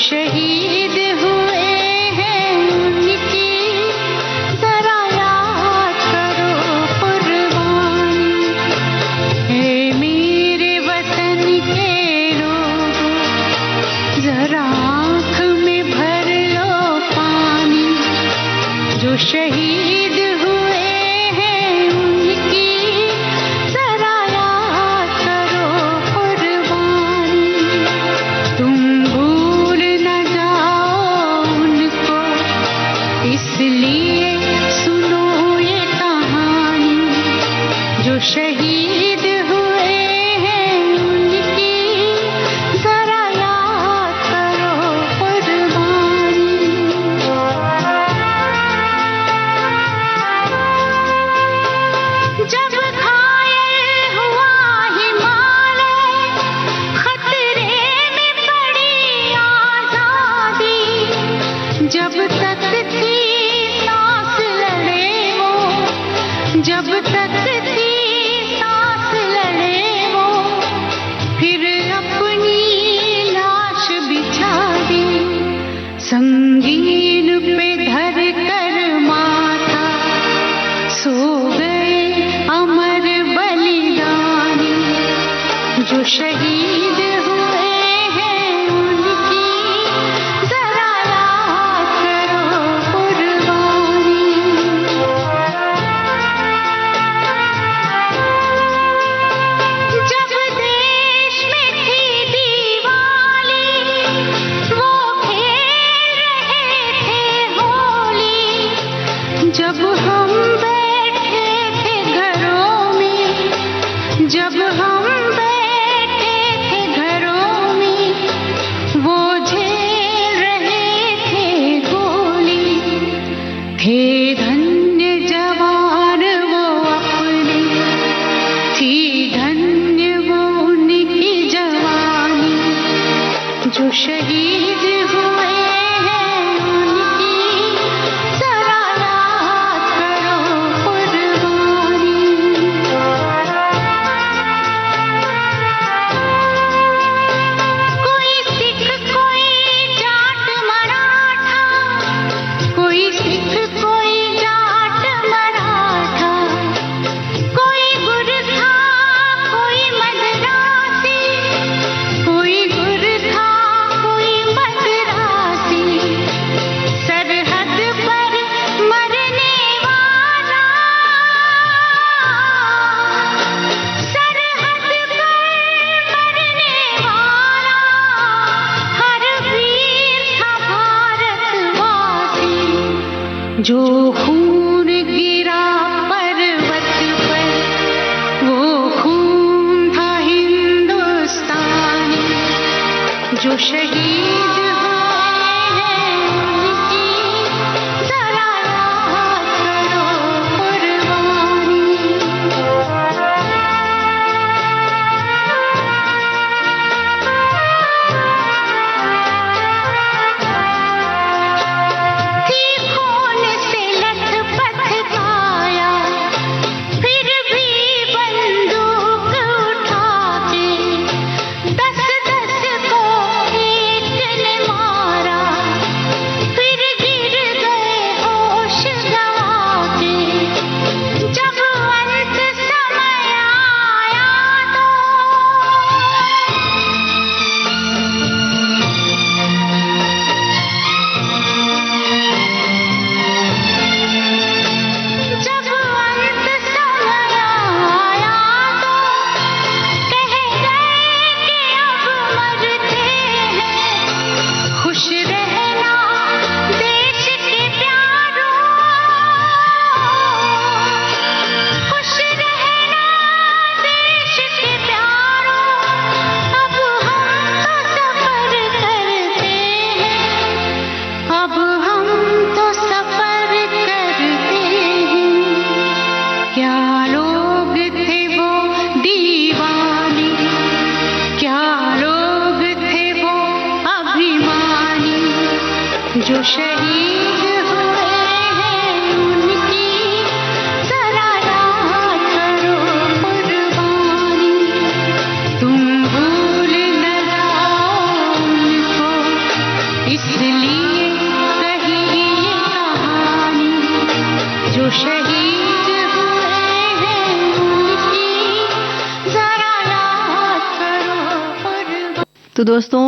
शहीद हुए हैं उनकी जरा याद करो कुर्बानी। हे मेरे वतन के लोगों जरा आँख में भर लो पानी। जो शहीद हुए हैं उनकी जरा याद करो कुर्बानी। तुम इसलिए सुनो ये कहानी। जो शहीद हुए हैं उनकी जरा याद करो कुर्बानी। जब घायल हुआ हिमालय खतरे में पड़ी आजादी। जब तक जब तक थी सांस लड़े वो फिर अपनी लाश बिछा दी। संगीन पे धर कर माथा सो गए अमर बलिदानी। जो शहीद हुए हैं उनकी जरा याद करो कुर्बानी। जब हम बैठे थे घरों में, जब हम बैठे थे घरों में, वो झेल रहे थे गोली। थे धन्य जवान वो अपने, थी धन्य वो उनकी जवानी। जो शहीद हुए हैं उनकी जरा याद करो कुर्बानी। जो खून गिरा पर्वत पर वो खून था हिंदुस्तानी, जो शहीद जो शहीद हुए हैं उनकी जरा याद करो कुर्बानी, तुम भूल न जाओ उनको, इसलिए कही ये कहानी, जो शहीद हुए हैं उनकी जरा याद करो कुर्बानी। तो दोस्तों,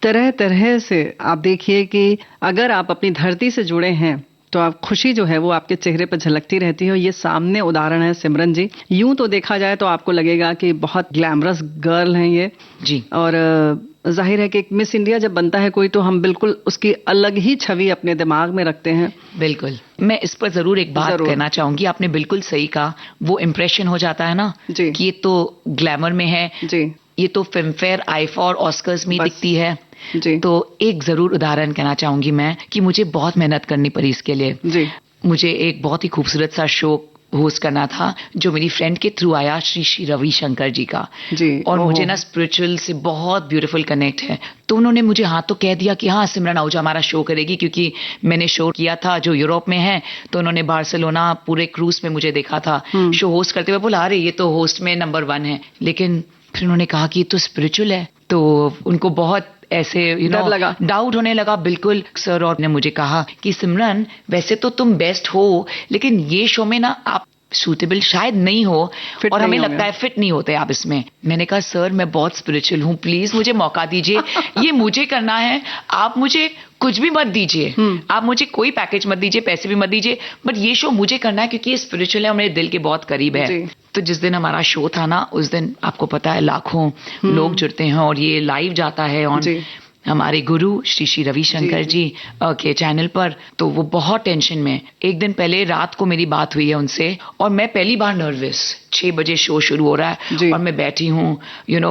तरह तरह से आप देखिए कि अगर आप अपनी धरती से जुड़े हैं तो आप खुशी जो है वो आपके चेहरे पर झलकती रहती है। और ये सामने उदाहरण है सिमरन जी। यूं तो देखा जाए तो आपको लगेगा कि बहुत ग्लैमरस गर्ल हैं ये जी, और जाहिर है कि एक मिस इंडिया जब बनता है कोई तो हम बिल्कुल उसकी अलग ही छवि अपने दिमाग में रखते हैं। बिल्कुल। मैं इस पर जरूर एक बात कहना चाहूंगी, आपने बिल्कुल सही कहा, वो इम्प्रेशन हो जाता है ना जी, कि ये तो ग्लैमर में है जी, ये तो फिल्म फेयर, आईफा और ऑस्कर्स में दिखती है जी। तो एक जरूर उदाहरण कहना चाहूंगी मैं कि मुझे बहुत मेहनत करनी पड़ी इसके लिए जी। मुझे एक बहुत ही खूबसूरत सा शो होस्ट करना था जो मेरी फ्रेंड के थ्रू आया, श्री रविशंकर जी का जी। और मुझे ना स्पिरिचुअल से बहुत ब्यूटीफुल कनेक्ट है। तो उन्होंने मुझे हाँ तो कह दिया कि हाँ सिमरन आहूजा हमारा शो करेगी, क्योंकि मैंने शो किया था जो यूरोप में है, तो उन्होंने बार्सिलोना पूरे क्रूज में मुझे देखा था शो होस्ट करते हुए। बोला अरे ये तो होस्ट में नंबर 1 है, लेकिन फिर उन्होंने कहा कि ये तो स्पिरिचुअल है, तो उनको बहुत ऐसे डाउट होने लगा। बिल्कुल सर, और ने मुझे कहा कि सिमरन वैसे तो तुम बेस्ट हो, लेकिन ये शो में ना आप सूटेबल शायद नहीं हो और हमें लगता है फिट नहीं होते आप इसमें। मैंने कहा सर मैं बहुत स्पिरिचुअल हूँ, प्लीज मुझे मौका दीजिए, ये मुझे करना है, आप मुझे कुछ भी मत दीजिए, आप मुझे कोई पैकेज मत दीजिए, पैसे भी मत दीजिए, बट ये शो मुझे करना है क्योंकि ये स्पिरिचुअल है और मेरे दिल के बहुत करीब है। तो जिस दिन हमारा शो था ना, उस दिन आपको पता है लाखों लोग जुड़ते हैं और ये लाइव जाता है ऑन हमारे गुरु श्री रविशंकर जी के चैनल पर। तो वो बहुत टेंशन में, एक दिन पहले रात को मेरी बात हुई है उनसे और मैं पहली बार नर्वस, 6 बजे शो शुरू हो रहा है और मैं बैठी हूँ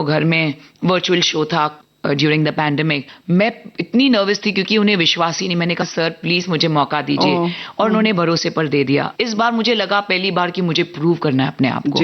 घर में, वर्चुअल शो था ड्यूरिंग द पैंडेमिक। मैं इतनी नर्वस थी क्योंकि उन्हें विश्वास ही नहीं। मैंने कहा सर प्लीज मुझे मौका दीजिए और उन्होंने भरोसे पर दे दिया। इस बार मुझे लगा पहली बार कि मुझे प्रूव करना है अपने आप को।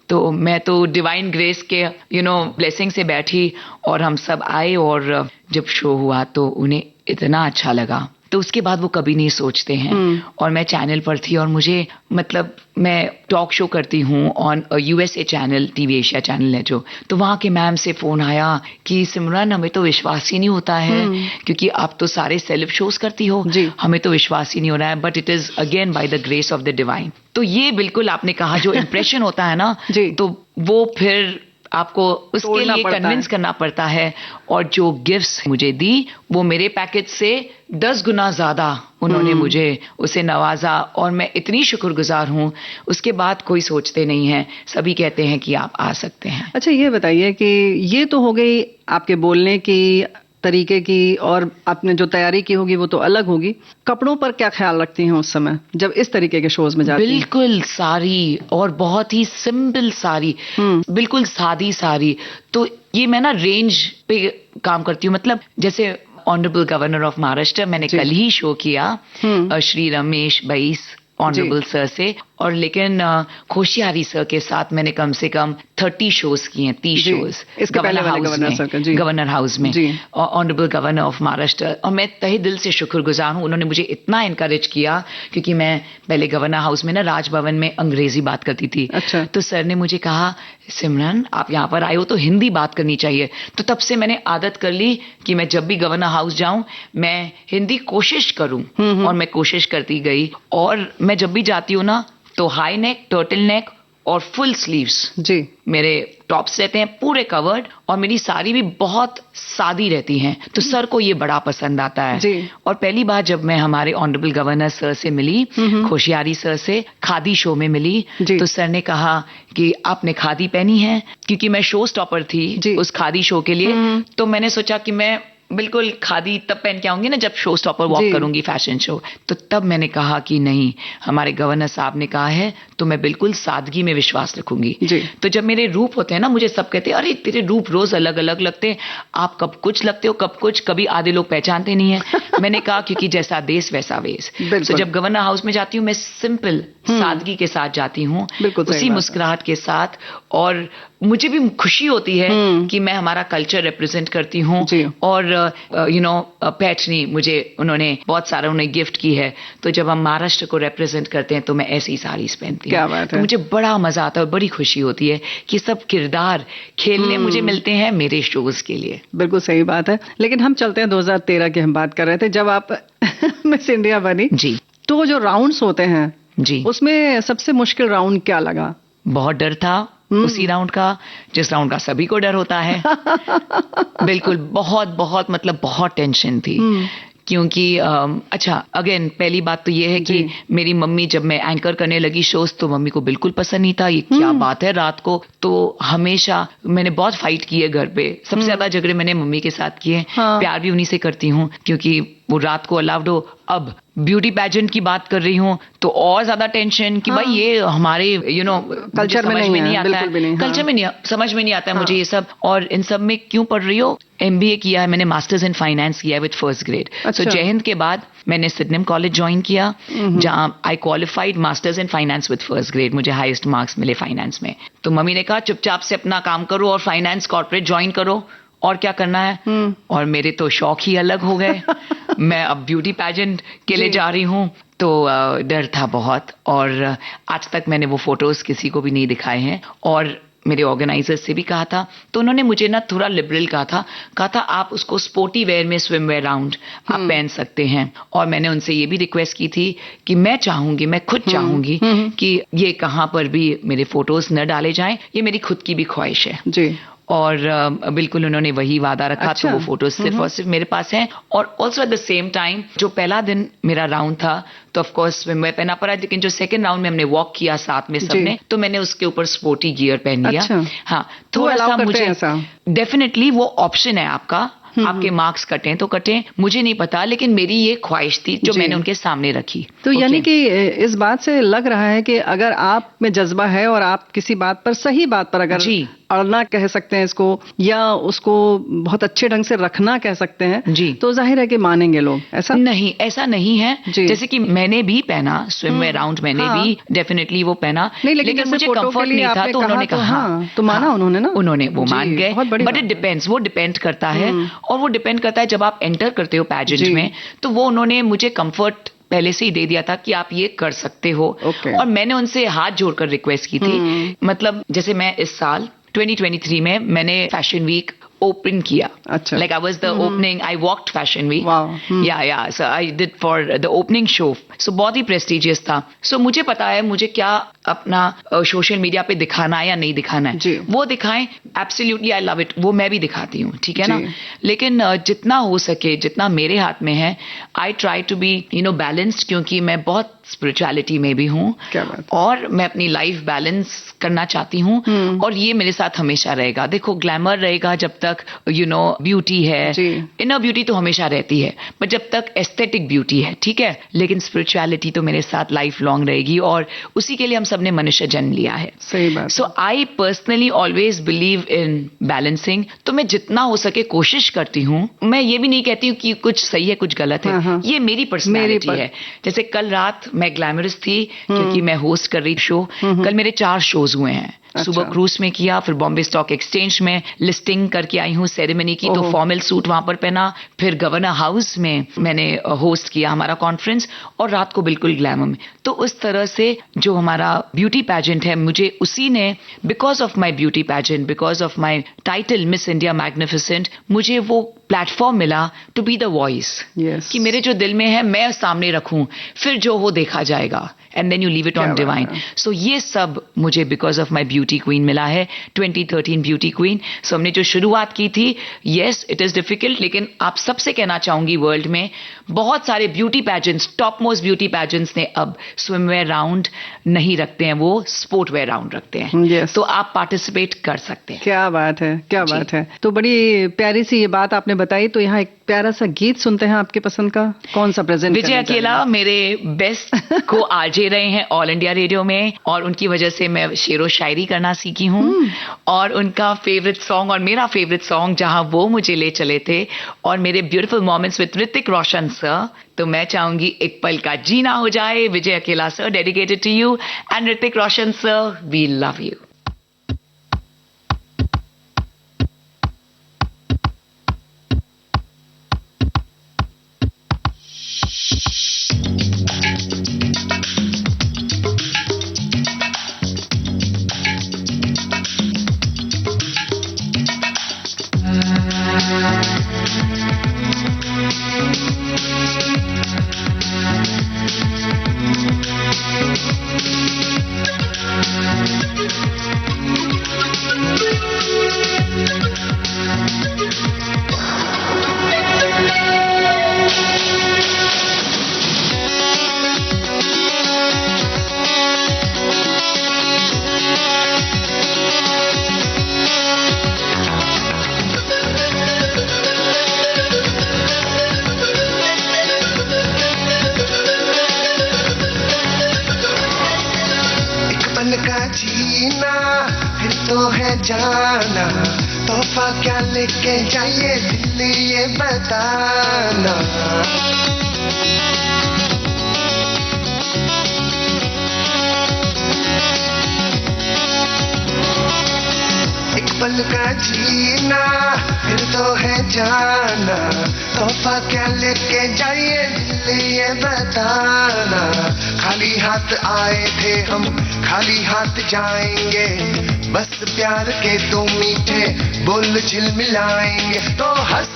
तो मैं तो डिवाइन ग्रेस के ब्लेसिंग से बैठी और हम सब आए और जब शो हुआ तो उन्हें इतना अच्छा लगा। तो उसके बाद वो कभी नहीं सोचते हैं। और मैं चैनल पर थी और मुझे मैं टॉक शो करती हूँ on USA channel, TV Asia channel है जो, तो वहाँ के मैम से फोन आया कि सिमरन हमें तो विश्वास ही नहीं होता है क्योंकि आप तो सारे सेल्फ शोज करती हो, हमें तो विश्वास ही नहीं हो रहा है, but it is again by the grace of the divine. तो ये बिल्कुल आपने कहा जो इम्प्रेशन होता है ना तो वो फिर आपको उसके लिए कन्विंस करना पड़ता है। और जो गिफ्ट्स मुझे दी वो मेरे पैकेज से 10 गुना ज्यादा उन्होंने मुझे उसे नवाजा और मैं इतनी शुक्रगुजार हूँ। उसके बाद कोई सोचते नहीं है, सभी कहते हैं कि आप आ सकते हैं। अच्छा ये बताइए कि ये तो हो गई आपके बोलने की तरीके की और आपने जो तैयारी की होगी वो तो अलग होगी। कपड़ों पर क्या ख्याल रखती हैं उस समय जब इस तरीके के शोज में जाती हैं? बिल्कुल सारी, और बहुत ही सिंपल साड़ी, बिल्कुल सादी साड़ी। तो ये मैं ना रेंज पे काम करती हूँ। मतलब जैसे ऑनरेबल गवर्नर ऑफ महाराष्ट्र मैंने कल ही शो किया श्री रमेश बैस ऑनरेबल सर से, और लेकिन कोश्यारी सर के साथ मैंने कम से कम 30 शोज किए हैं, 30 शोज इसके पहले गवर्नर हाउस में ऑनरेबल गवर्नर ऑफ महाराष्ट्र। और मैं तहे दिल से शुक्रगुजार हूँ, उन्होंने मुझे इतना इनकरेज किया, क्योंकि मैं पहले गवर्नर हाउस में ना राजभवन में अंग्रेजी बात करती थी। अच्छा। तो सर ने मुझे कहा सिमरन आप यहाँ पर आए हो तो हिंदी बात करनी चाहिए। तो तब से मैंने आदत कर ली कि मैं जब भी गवर्नर हाउस जाऊं मैं हिंदी कोशिश करूं, और मैं कोशिश करती गई। और मैं जब भी जाती हूँ ना तो हाई नेक, टर्टल नेक और फुल स्लीव्स जी मेरे टॉप्स रहते हैं, पूरे कवर्ड, और मेरी साड़ी भी बहुत सादी रहती हैं। तो सर को ये बड़ा पसंद आता है जी। और पहली बार जब मैं हमारे ऑनरेबल गवर्नर सर से मिली, कोश्यारी सर से खादी शो में मिली, तो सर ने कहा कि आपने खादी पहनी है, क्योंकि मैं शो स्टॉपर थी उस खादी शो के लिए। तो मैंने सोचा कि मैं बिल्कुल खादी तब पहन के आऊंगी ना जब शो स्टॉपर वॉक करूंगी फैशन शो। तो तब मैंने कहा कि नहीं, हमारे गवर्नर साहब ने कहा है तो मैं बिल्कुल सादगी में विश्वास रखूंगी। तो जब मेरे रूप होते हैं ना, मुझे सब कहते हैं अरे तेरे रूप रोज अलग अलग लगते हैं, आप कब कुछ लगते हो कब कुछ, कभी आधे लोग पहचानते नहीं है। मैंने कहा क्योंकि जैसा देश वैसा वेश। तो जब गवर्नर हाउस में जाती हूँ मैं सिंपल सादगी के साथ जाती हूँ, उसी मुस्कुराहट के साथ, और मुझे भी खुशी होती है कि मैं हमारा कल्चर रिप्रेजेंट करती हूँ। और पैठनी मुझे उन्होंने बहुत सारा उन्हें गिफ्ट की है, तो जब हम महाराष्ट्र को रिप्रेजेंट करते हैं तो मैं ऐसी साड़ीज पहनती हूँ। तो मुझे बड़ा मजा आता है, बड़ी खुशी होती है कि सब किरदार खेलने मुझे मिलते हैं मेरे शोज के लिए। बिल्कुल सही बात है। लेकिन हम चलते हैं 2013 की, हम बात कर रहे थे जब आप मिस इंडिया बनी जी। तो जो राउंड्स होते हैं जी, उसमें सबसे मुश्किल राउंड क्या लगा? बहुत डर था उसी राउंड का, जिस राउंड का सभी को डर होता है। बिल्कुल बहुत बहुत मतलब बहुत टेंशन थी, क्योंकि अच्छा अगेन पहली बात तो ये है कि मेरी मम्मी, जब मैं एंकर करने लगी शोज तो मम्मी को बिल्कुल पसंद नहीं था, ये क्या बात है रात को। तो हमेशा मैंने बहुत फाइट की है घर पे, सबसे ज्यादा झगड़े मैंने मम्मी के साथ किए। प्यार भी उन्हीं से करती हूँ क्योंकि वो रात को अलाउड हो। अब ब्यूटी पैजेंट की बात कर रही हूँ तो और ज्यादा टेंशन कि भाई ये हमारे कल्चर में नहीं आता है, कल्चर में नहीं, समझ में नहीं आता है मुझे ये सब। और इन सब में क्यों पढ़ रही हो? MBA किया है मैंने, मास्टर्स इन फाइनेंस किया है विद फर्स्ट ग्रेड। तो जय हिंद के बाद मैंने सिडनम कॉलेज ज्वाइन किया, जहां आई qualified masters in finance with first grade, मुझे हाईएस्ट मार्क्स मिले फाइनेंस में। तो मम्मी ने कहा चुपचाप से अपना काम करो और फाइनेंस कॉर्पोरेट ज्वाइन करो, और क्या करना है। और मेरे तो शौक ही अलग हो गए। मैं अब ब्यूटी पैजेंट के लिए जा रही हूँ, तो डर था बहुत, और आज तक मैंने वो फोटोज किसी को भी नहीं दिखाए हैं। और मेरे ऑर्गेनाइजर से भी कहा था, तो उन्होंने मुझे ना थोड़ा लिबरल कहा था आप उसको स्पोर्टी वेयर में स्विम वेयर राउंड आप पहन सकते हैं। और मैंने उनसे ये भी रिक्वेस्ट की थी कि मैं खुद चाहूंगी कि ये कहाँ पर भी मेरे फोटोज न डाले जाएं, ये मेरी खुद की भी ख्वाहिश है जी। और बिल्कुल उन्होंने वही वादा रखा। अच्छा। तो वो फोटोज सिर्फ और सिर्फ मेरे पास हैं। और also at the same time जो पहला दिन मेरा राउंड था तो ऑफ कोर्स स्विम वेयर पहना पड़ा, लेकिन जो सेकंड राउंड में हमने वॉक किया साथ में सबने, तो मैंने उसके ऊपर स्पोर्टी गियर पहन लिया। अच्छा। हाँ, थोड़ा सा मुझे डेफिनेटली वो ऑप्शन है आपका, आपके मार्क्स कटें तो कटें, मुझे नहीं पता, लेकिन मेरी ये ख्वाहिश थी जो मैंने उनके सामने रखी। तो यानी कि इस बात से लग रहा है कि अगर आप में जज्बा है और आप किसी बात पर, सही बात पर अगर अड़ना कह सकते हैं इसको, या उसको बहुत अच्छे ढंग से रखना कह सकते हैं जी, तो जाहिर है कि मानेंगे लोग। ऐसा नहीं है। जैसे कि मैंने भी पहना स्विम वेयर राउंड, मैंने भी डेफिनेटली वो पहना, लेकिन मुझे कंफर्ट नहीं था, तो उन्होंने कहा तो माना उन्होंने ना, उन्होंने वो मान गए। बट इट डिपेंड्स, वो डिपेंड करता है, और वो डिपेंड करता है जब आप एंटर करते हो पैजेंट में, तो वो उन्होंने मुझे कंफर्ट पहले से ही दे दिया था कि आप ये कर सकते हो। और मैंने उनसे हाथ जोड़कर रिक्वेस्ट की थी, मतलब जैसे मैं इस साल 2023 में मैंने फैशन वीक ओपन किया। अच्छा। Like I was the opening, I walked fashion week. Wow. Yeah. So I did for the opening show. So बहुत ही prestigious था. So मुझे पता है मुझे क्या अपना सोशल मीडिया पे दिखाना है या नहीं दिखाना है, जी। वो दिखाएं, एब्सोल्युटली आई लव इट, वो मैं भी दिखाती हूँ, ठीक है ना। जी। लेकिन जितना हो सके, जितना मेरे हाथ में है, I try to be balanced, क्योंकि मैं बहुत स्पिरिचुअलिटी में भी हूँ क्या बात है। और मैं अपनी लाइफ बैलेंस करना चाहती हूँ, और ये मेरे साथ हमेशा रहेगा। देखो, ग्लैमर रहेगा जब तक ब्यूटी है, जी। इनर ब्यूटी तो हमेशा रहती है, पर जब तक एस्थेटिक ब्यूटी है, ठीक है, लेकिन स्पिरिचुअलिटी तो मेरे साथ लाइफ लॉन्ग रहेगी, और उसी के लिए हम सबने मनुष्य जन्म लिया है। सही बात। So I personally always believe in balancing. तो मैं जितना हो सके कोशिश करती हूँ। मैं ये भी नहीं कहती हूँ कि कुछ सही है कुछ गलत है, हाँ। ये मेरी पर्सनैलिटी है। जैसे कल रात मैं ग्लैमरस थी क्योंकि मैं होस्ट कर रही शो। कल मेरे 4 शोज हुए हैं। सुबह क्रूज में किया, फिर बॉम्बे स्टॉक एक्सचेंज में लिस्टिंग करके आई हूँ, सेरेमनी की, तो फॉर्मल सूट वहां पर पहना, फिर गवर्नर हाउस में मैंने होस्ट किया हमारा कॉन्फ्रेंस, और रात को बिल्कुल ग्लैमर में। तो उस तरह से जो हमारा ब्यूटी पैजेंट है, मुझे उसी ने, because of my beauty pageant, because of my title miss India magnificent, मुझे वो प्लेटफॉर्म मिला टू बी द वॉइस, कि मेरे जो दिल में है मैं सामने रखूं, फिर जो हो देखा जाएगा, and then you leave it on divine. So ये सब मुझे because of my beauty queen मिला है, 2013 ब्यूटी क्वीन। सो हमने जो शुरुआत की थी, येस इट इज डिफिकल्ट, लेकिन आप सबसे कहना चाहूंगी, वर्ल्ड में बहुत सारे beauty pageants, top most beauty pageants ने अब स्विमवेयर राउंड नहीं रखते हैं, वो स्पोर्ट वेयर राउंड रखते हैं। Yes. तो आप पार्टिसिपेट कर सकते हैं। क्या बात है, क्या बात है। तो बड़ी प्यारी सी ये बात आपने बताई। तो यहाँ एक प्यारा सा गीत सुनते हैं आपके पसंद का, कौन सा प्रेजेंट? विजय अकेला मेरे बेस्ट को आरजे रहे हैं ऑल इंडिया रेडियो में, और उनकी वजह से मैं शेरो शायरी करना सीखी हूँ, और उनका फेवरेट सॉन्ग और मेरा फेवरेट सॉन्ग जहां वो मुझे ले चले थे, और मेरे beautiful moments with Hrithik Roshan sir. तो मैं चाहूंगी एक पल का जीना हो जाए, Vijay Akela sir, dedicated to you and Hrithik Roshan sir, we love you. जीना फिर तो है जाना, तोहफा क्या लेके जाइए दिल ये बताना। एक पल का जीना फिर तो है जाना, तोहफा क्या लेके जाइए दिल ये बताना। खाली हाथ आए थे हम, खाली हाथ जाएंगे, बस प्यार के दो मीठे बोल झिलमिलाएंगे। तो हंस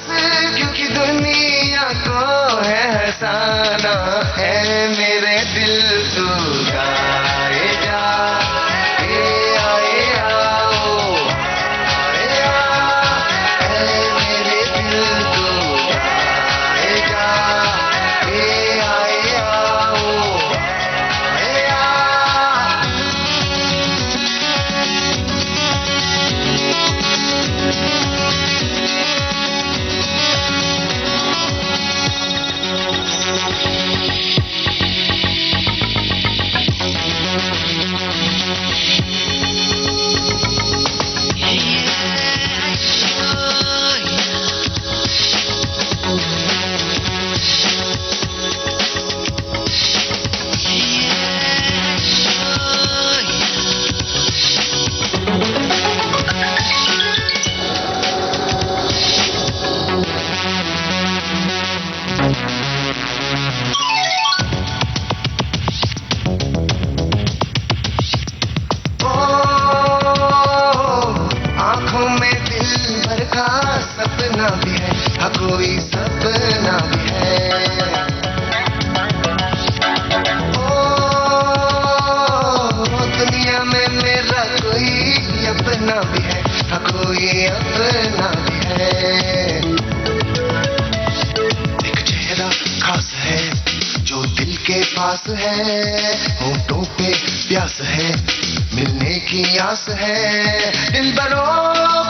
क्योंकि दुनिया को है हंसाना, है मेरे दिल तू गाए जा। सपना भी है, हाँ कोई सपना भी है। ओ है, हाँ कोई अपना भी है। एक चेहरा खास है जो दिल के पास है, होठों पे प्यास है, मिलने की आस है, दिल बरों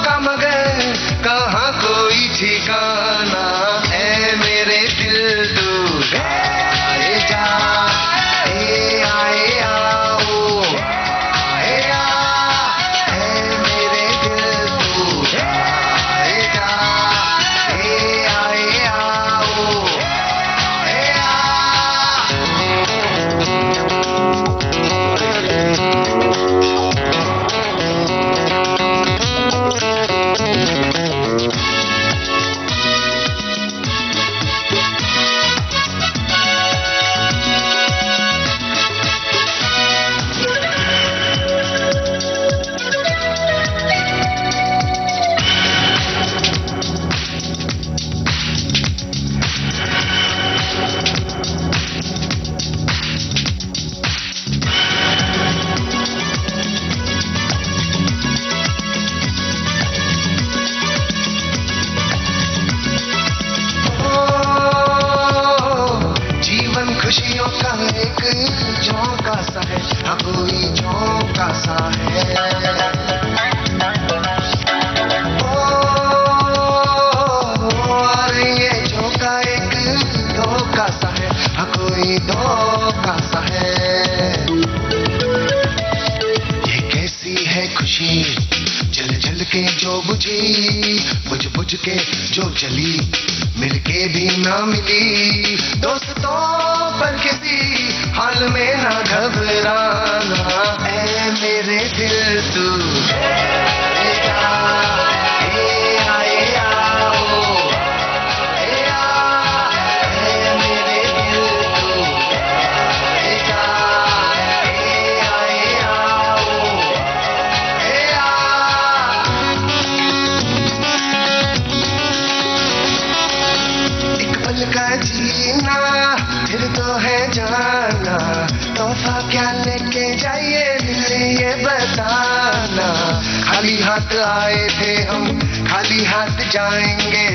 का मगर कहाँ कोई ठिकाना है, मेरे दिल तू आए जा, आए आओ, आए आ, मेरे दिल तू आए जा, आए आओ, आए खुशियों का एक झोंका सा है, हाँ कोई झोंका सा है, अरे ये झोंका एक धोखा सा है, हाँ कोई धोखा सा है। ये कैसी है खुशी जल जल के जो बुझी, बुझ बुझ के जो जली, मिलके भी ना मिली, दोस्तों पर किसी हाल में ना घबराना, ऐ मेरे दिल तू आए आओ, मेरे दिल तू आए आओ, एक पल का जीना फिर तो है जाना, तोहफा क्या लेके जाइए दिल ये बताना, खाली हाथ आए थे हम खाली हाथ जाएंगे,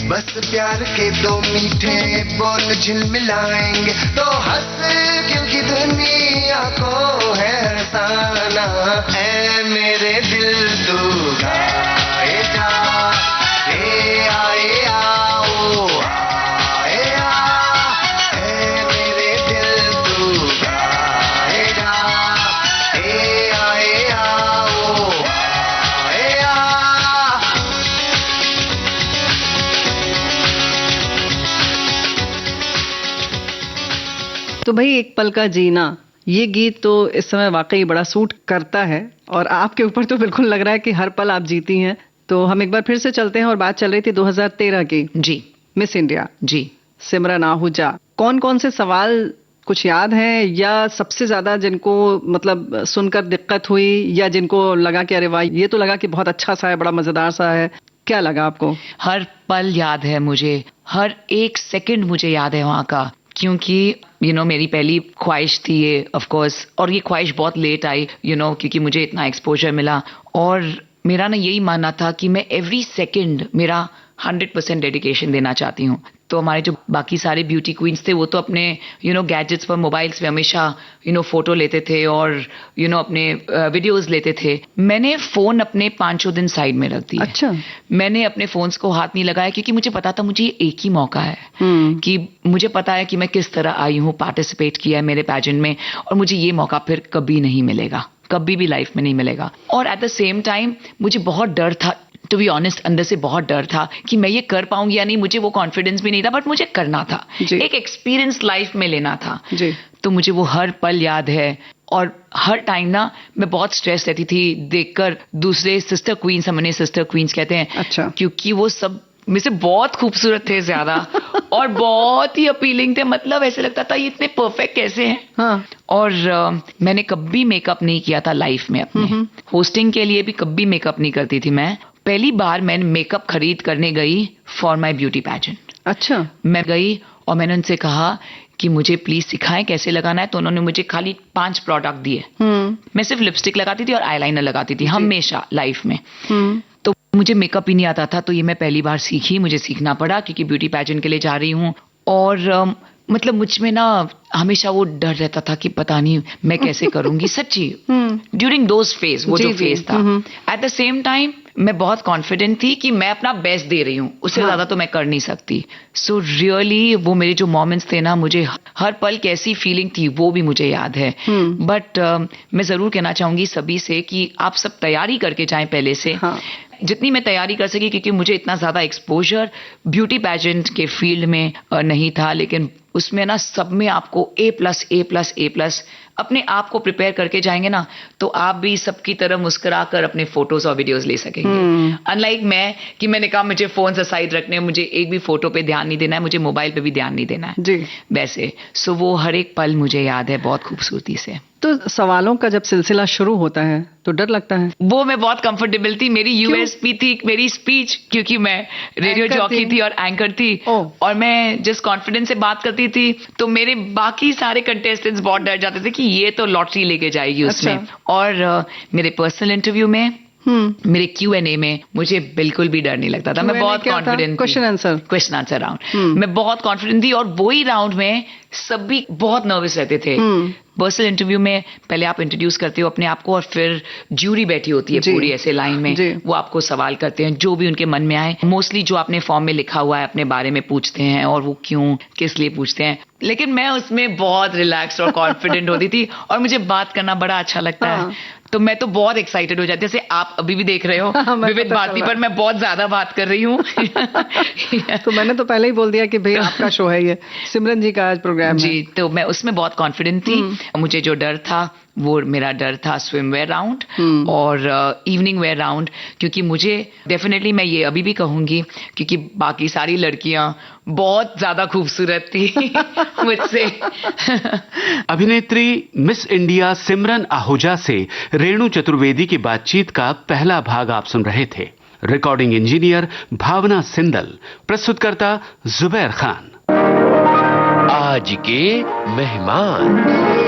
बस प्यार के दो मीठे बोल झिलमिलाएंगे, तो हंस क्योंकि दुनिया को है हंसाना, ऐ मेरे दिल तू आए जा, आए आओ, तो भाई एक पल का जीना, ये गीत तो इस समय वाकई बड़ा सूट करता है और आपके ऊपर तो बिल्कुल लग रहा है कि हर पल आप जीती हैं। तो हम एक बार फिर से चलते हैं और बात चल रही थी 2013 की। जी मिस इंडिया जी सिमरन आहूजा, कौन कौन से सवाल कुछ याद हैं या सबसे ज्यादा जिनको मतलब सुनकर दिक्कत हुई या जिनको लगा कि अरे वाह ये तो लगा कि बहुत अच्छा सा है, बड़ा मजेदार सा है, क्या लगा आपको? हर पल याद है मुझे, हर एक सेकंड मुझे याद है वहाँ का, क्योंकि मेरी पहली ख्वाहिश थी ये ऑफ कोर्स, और ये ख्वाहिश बहुत लेट आई क्योंकि मुझे इतना एक्सपोजर मिला, और मेरा ना यही मानना था कि मैं एवरी सेकंड मेरा 100% डेडिकेशन देना चाहती हूँ। तो हमारे जो बाकी सारे ब्यूटी क्वींस थे वो तो अपने गैजेट्स पर, मोबाइल्स में हमेशा फोटो लेते थे और अपने वीडियोस लेते थे। मैंने फोन अपने 5 दिन साइड में रख दिया। अच्छा। मैंने अपने फोन्स को हाथ नहीं लगाया क्योंकि मुझे पता था मुझे ये एक ही मौका है कि मुझे पता है कि मैं किस तरह आई हूँ, पार्टिसिपेट किया है मेरे पैजेंट में, और मुझे ये मौका फिर कभी नहीं मिलेगा, कभी भी लाइफ में नहीं मिलेगा। और एट द सेम टाइम मुझे बहुत डर था, टू बी ऑनेस्ट, अंदर से बहुत डर था कि मैं ये कर पाऊंगी या नहीं। मुझे वो कॉन्फिडेंस भी नहीं था, बट मुझे करना था, एक एक्सपीरियंस लाइफ में लेना था जी। तो मुझे वो हर पल याद है। और हर टाइम ना मैं बहुत स्ट्रेस रहती थी देखकर दूसरे सिस्टर क्वींस, हम उन्हें सिस्टर क्वींस कहते हैं। अच्छा। क्योंकि वो सब में से बहुत खूबसूरत थे ज्यादा और बहुत ही अपीलिंग थे, मतलब ऐसे लगता था ये इतने परफेक्ट कैसे हैं। हाँ। और मैंने कभी मेकअप नहीं किया था लाइफ में अपने। होस्टिंग के लिए भी कभी मेकअप नहीं करती थी मैं। पहली बार मैंने मेकअप खरीद करने गई फॉर माई ब्यूटी पैजेंट। अच्छा। मैं गई और मैंने उनसे कहा कि मुझे प्लीज सिखाएं कैसे लगाना है, तो उन्होंने मुझे खाली 5 प्रोडक्ट दिए। मैं सिर्फ लिपस्टिक लगाती थी और आईलाइनर लगाती थी हमेशा लाइफ में। तो मुझे मेकअप ही नहीं आता था, तो ये मैं पहली बार सीखी, मुझे सीखना पड़ा क्योंकि ब्यूटी पैजेंट के लिए जा रही हूँ। और मतलब मुझ में ना हमेशा वो डर रहता था कि पता नहीं मैं कैसे करूंगी, सच्ची ड्यूरिंग दोज फेज, वो जो फेज था। एट द सेम टाइम मैं बहुत कॉन्फिडेंट थी कि मैं अपना बेस्ट दे रही हूँ, उससे ज्यादा तो मैं कर नहीं सकती। सो रियली वो मेरे जो मोमेंट्स थे ना, मुझे हर पल कैसी फीलिंग थी वो भी मुझे याद है। बट मैं जरूर कहना चाहूंगी सभी से कि आप सब तैयारी करके जाएं पहले से। जितनी मैं तैयारी कर सकी, क्योंकि मुझे इतना ज्यादा एक्सपोजर ब्यूटी पैजेंट के फील्ड में नहीं था, लेकिन उसमें ना सब में आपको A+, अपने आप को प्रिपेयर करके जाएंगे ना, तो आप भी सबकी तरह मुस्कुरा कर अपने फोटोज और वीडियोस ले सकेंगे। अनलाइक मैं कि मैंने कहा मुझे फोन से साइड रखने हैं, मुझे एक भी फोटो पे ध्यान नहीं देना है, मुझे मोबाइल पे भी ध्यान नहीं देना है जी। वैसे सो वो हर एक पल मुझे याद है बहुत खूबसूरती से। तो सवालों का जब सिलसिला शुरू होता है तो डर लगता है? वो मैं बहुत कंफर्टेबल थी, मेरी यूएसपी थी मेरी स्पीच, क्योंकि मैं रेडियो जॉकी थी और एंकर थी। और मैं जिस कॉन्फिडेंस से बात करती थी, तो मेरे बाकी सारे कंटेस्टेंट्स बहुत डर जाते थे कि ये तो लॉटरी लेके जाएगी उसमें। और मेरे पर्सनल इंटरव्यू में, मेरे Q&A में मुझे बिल्कुल भी डर नहीं लगता था। मैं बहुत कॉन्फिडेंट थी। क्वेश्चन आंसर राउंड मैं बहुत कॉन्फिडेंट थी, और वही राउंड में सभी बहुत नर्वस रहते थे। पर्सनल इंटरव्यू में पहले आप इंट्रोड्यूस करते हो अपने आप को, और फिर ज्यूरी बैठी होती है पूरी ऐसे लाइन में, वो आपको सवाल करते हैं जो भी उनके मन में आए। मोस्टली जो आपने फॉर्म में लिखा हुआ है अपने बारे में पूछते हैं, और वो क्यों किस लिए पूछते हैं। लेकिन मैं उसमें बहुत रिलैक्स और कॉन्फिडेंट होती थी, और मुझे बात करना बड़ा अच्छा लगता है। तो मैं तो बहुत एक्साइटेड हो जाती, जैसे आप अभी भी देख रहे हो विविध भारती पर मैं बहुत ज्यादा बात कर रही हूँ। तो मैंने तो पहले ही बोल दिया कि भाई आपका शो है, ये सिमरन जी का आज प्रोग्राम है जी। तो मैं उसमें बहुत कॉन्फिडेंट थी। मुझे जो डर था वो मेरा डर था स्विम वेयर राउंड और इवनिंग वेयर राउंड, क्योंकि मुझे डेफिनेटली मैं ये अभी भी कहूंगी, क्योंकि बाकी सारी लड़कियां बहुत ज्यादा खूबसूरत थी मुझसे। अभिनेत्री मिस इंडिया सिमरन आहूजा से रेणु चतुर्वेदी की बातचीत का पहला भाग आप सुन रहे थे। रिकॉर्डिंग इंजीनियर भावना सिंदल, प्रस्तुतकर्ता जुबैर खान। आज के मेहमान।